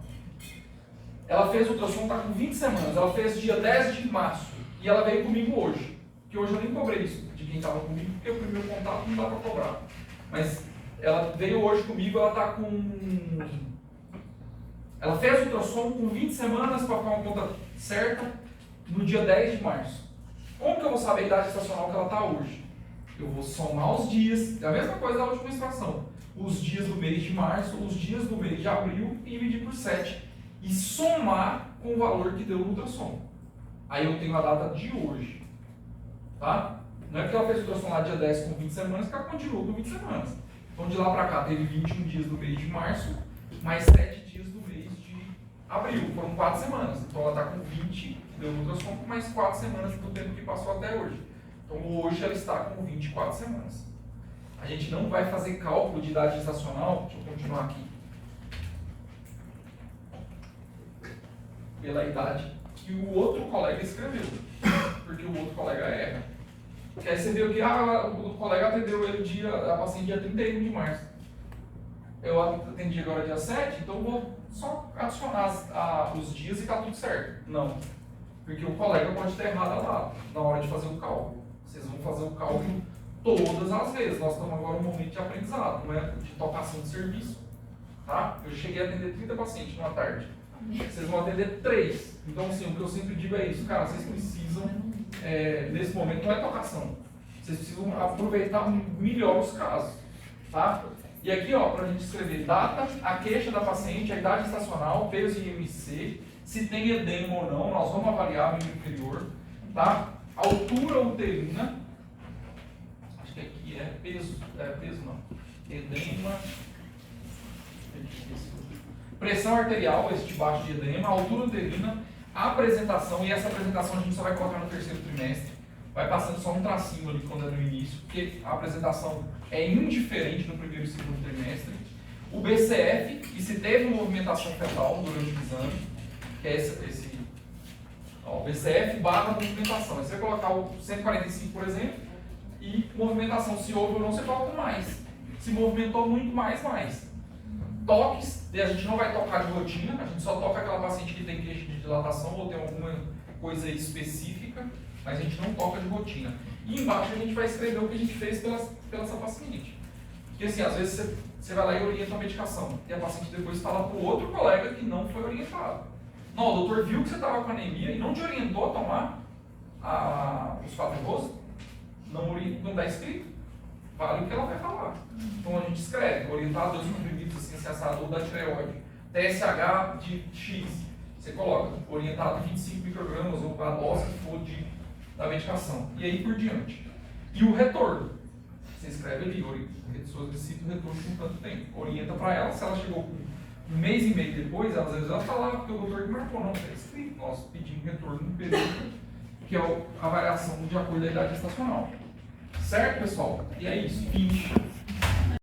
Ela fez o ultrassom, está com 20 semanas, ela fez dia 10 de março, e ela veio comigo hoje. Que hoje eu nem cobrei isso de quem estava comigo, porque o primeiro contato não dá para cobrar. Mas ela veio hoje comigo, ela está com... Ela fez o ultrassom com 20 semanas, para ficar uma conta certa, no dia 10 de março. Como que eu vou saber a idade gestacional que ela está hoje? Eu vou somar os dias, é a mesma coisa da última menstruação. Os dias do mês de março, os dias do mês de abril e dividir por 7. E somar com o valor que deu no ultrassom. Aí eu tenho a data de hoje. Tá? Não é porque ela fez o ultrassom lá dia 10 com 20 semanas que ela continuou com 20 semanas. Então de lá para cá teve 21 dias do mês de março, mais 7 dias do mês de abril. Foram 4 semanas. Então ela está com 20, deu no ultrassom, com mais 4 semanas do tempo que passou até hoje. Então hoje ela está com 24 semanas. A gente não vai fazer cálculo de idade gestacional, deixa eu continuar aqui, pela idade que o outro colega escreveu, porque o outro colega erra. Porque aí você viu que o colega atendeu ele a paciente dia 31 de março. Eu atendi agora dia 7, então eu vou só adicionar os dias e está tudo certo. Não, porque o colega pode ter errado lá na hora de fazer o cálculo. Vocês vão fazer o cálculo todas as vezes. Nós estamos agora no momento de aprendizado, não é de tocação de serviço. Tá? Eu cheguei a atender 30 pacientes numa tarde. Vocês vão atender 3. Então, assim, o que eu sempre digo é isso, cara, vocês precisam, nesse momento, não é tocação. Vocês precisam aproveitar melhor os casos. Tá? E aqui, ó, para a gente escrever data, a queixa da paciente, a idade estacional, peso e IMC, se tem edema ou não, nós vamos avaliar no inferior. Tá? Altura uterina, acho que aqui é peso não, edema, pressão arterial, esse de baixo de edema, altura uterina, apresentação, e essa apresentação a gente só vai colocar no terceiro trimestre, vai passando só um tracinho ali quando é no início, porque a apresentação é indiferente no primeiro e segundo trimestre. O BCF, e se teve movimentação fetal durante o exame, que é esse ó, BCF barra movimentação. Aí você vai colocar o 145, por exemplo, e movimentação, se houve ou não, você coloca mais. Se movimentou muito, mais. Toques, a gente não vai tocar de rotina, a gente só toca aquela paciente que tem queixa de dilatação ou tem alguma coisa específica, mas a gente não toca de rotina. E embaixo a gente vai escrever o que a gente fez pela essa paciente. Porque assim, às vezes você vai lá e orienta a medicação, e a paciente depois fala para o outro colega que não foi orientado. Não, o doutor viu que você estava com anemia e não te orientou a tomar os 4 rosas, não está escrito. Vale o que ela vai falar. Então a gente escreve, orientado aos comprimidos assim, assado da tireoide, TSH de X, você coloca, orientado 25 microgramas ou a dose que for da medicação. E aí por diante. E o retorno, você escreve ali, solicita o retorno com tanto tempo. Orienta para ela, se ela chegou com um mês e meio depois, às vezes ela fala, porque o doutor que marcou, não, está escrito, nós pedimos retorno no período, que é a variação de acordo com a idade gestacional. Certo, pessoal? E é isso. Fim.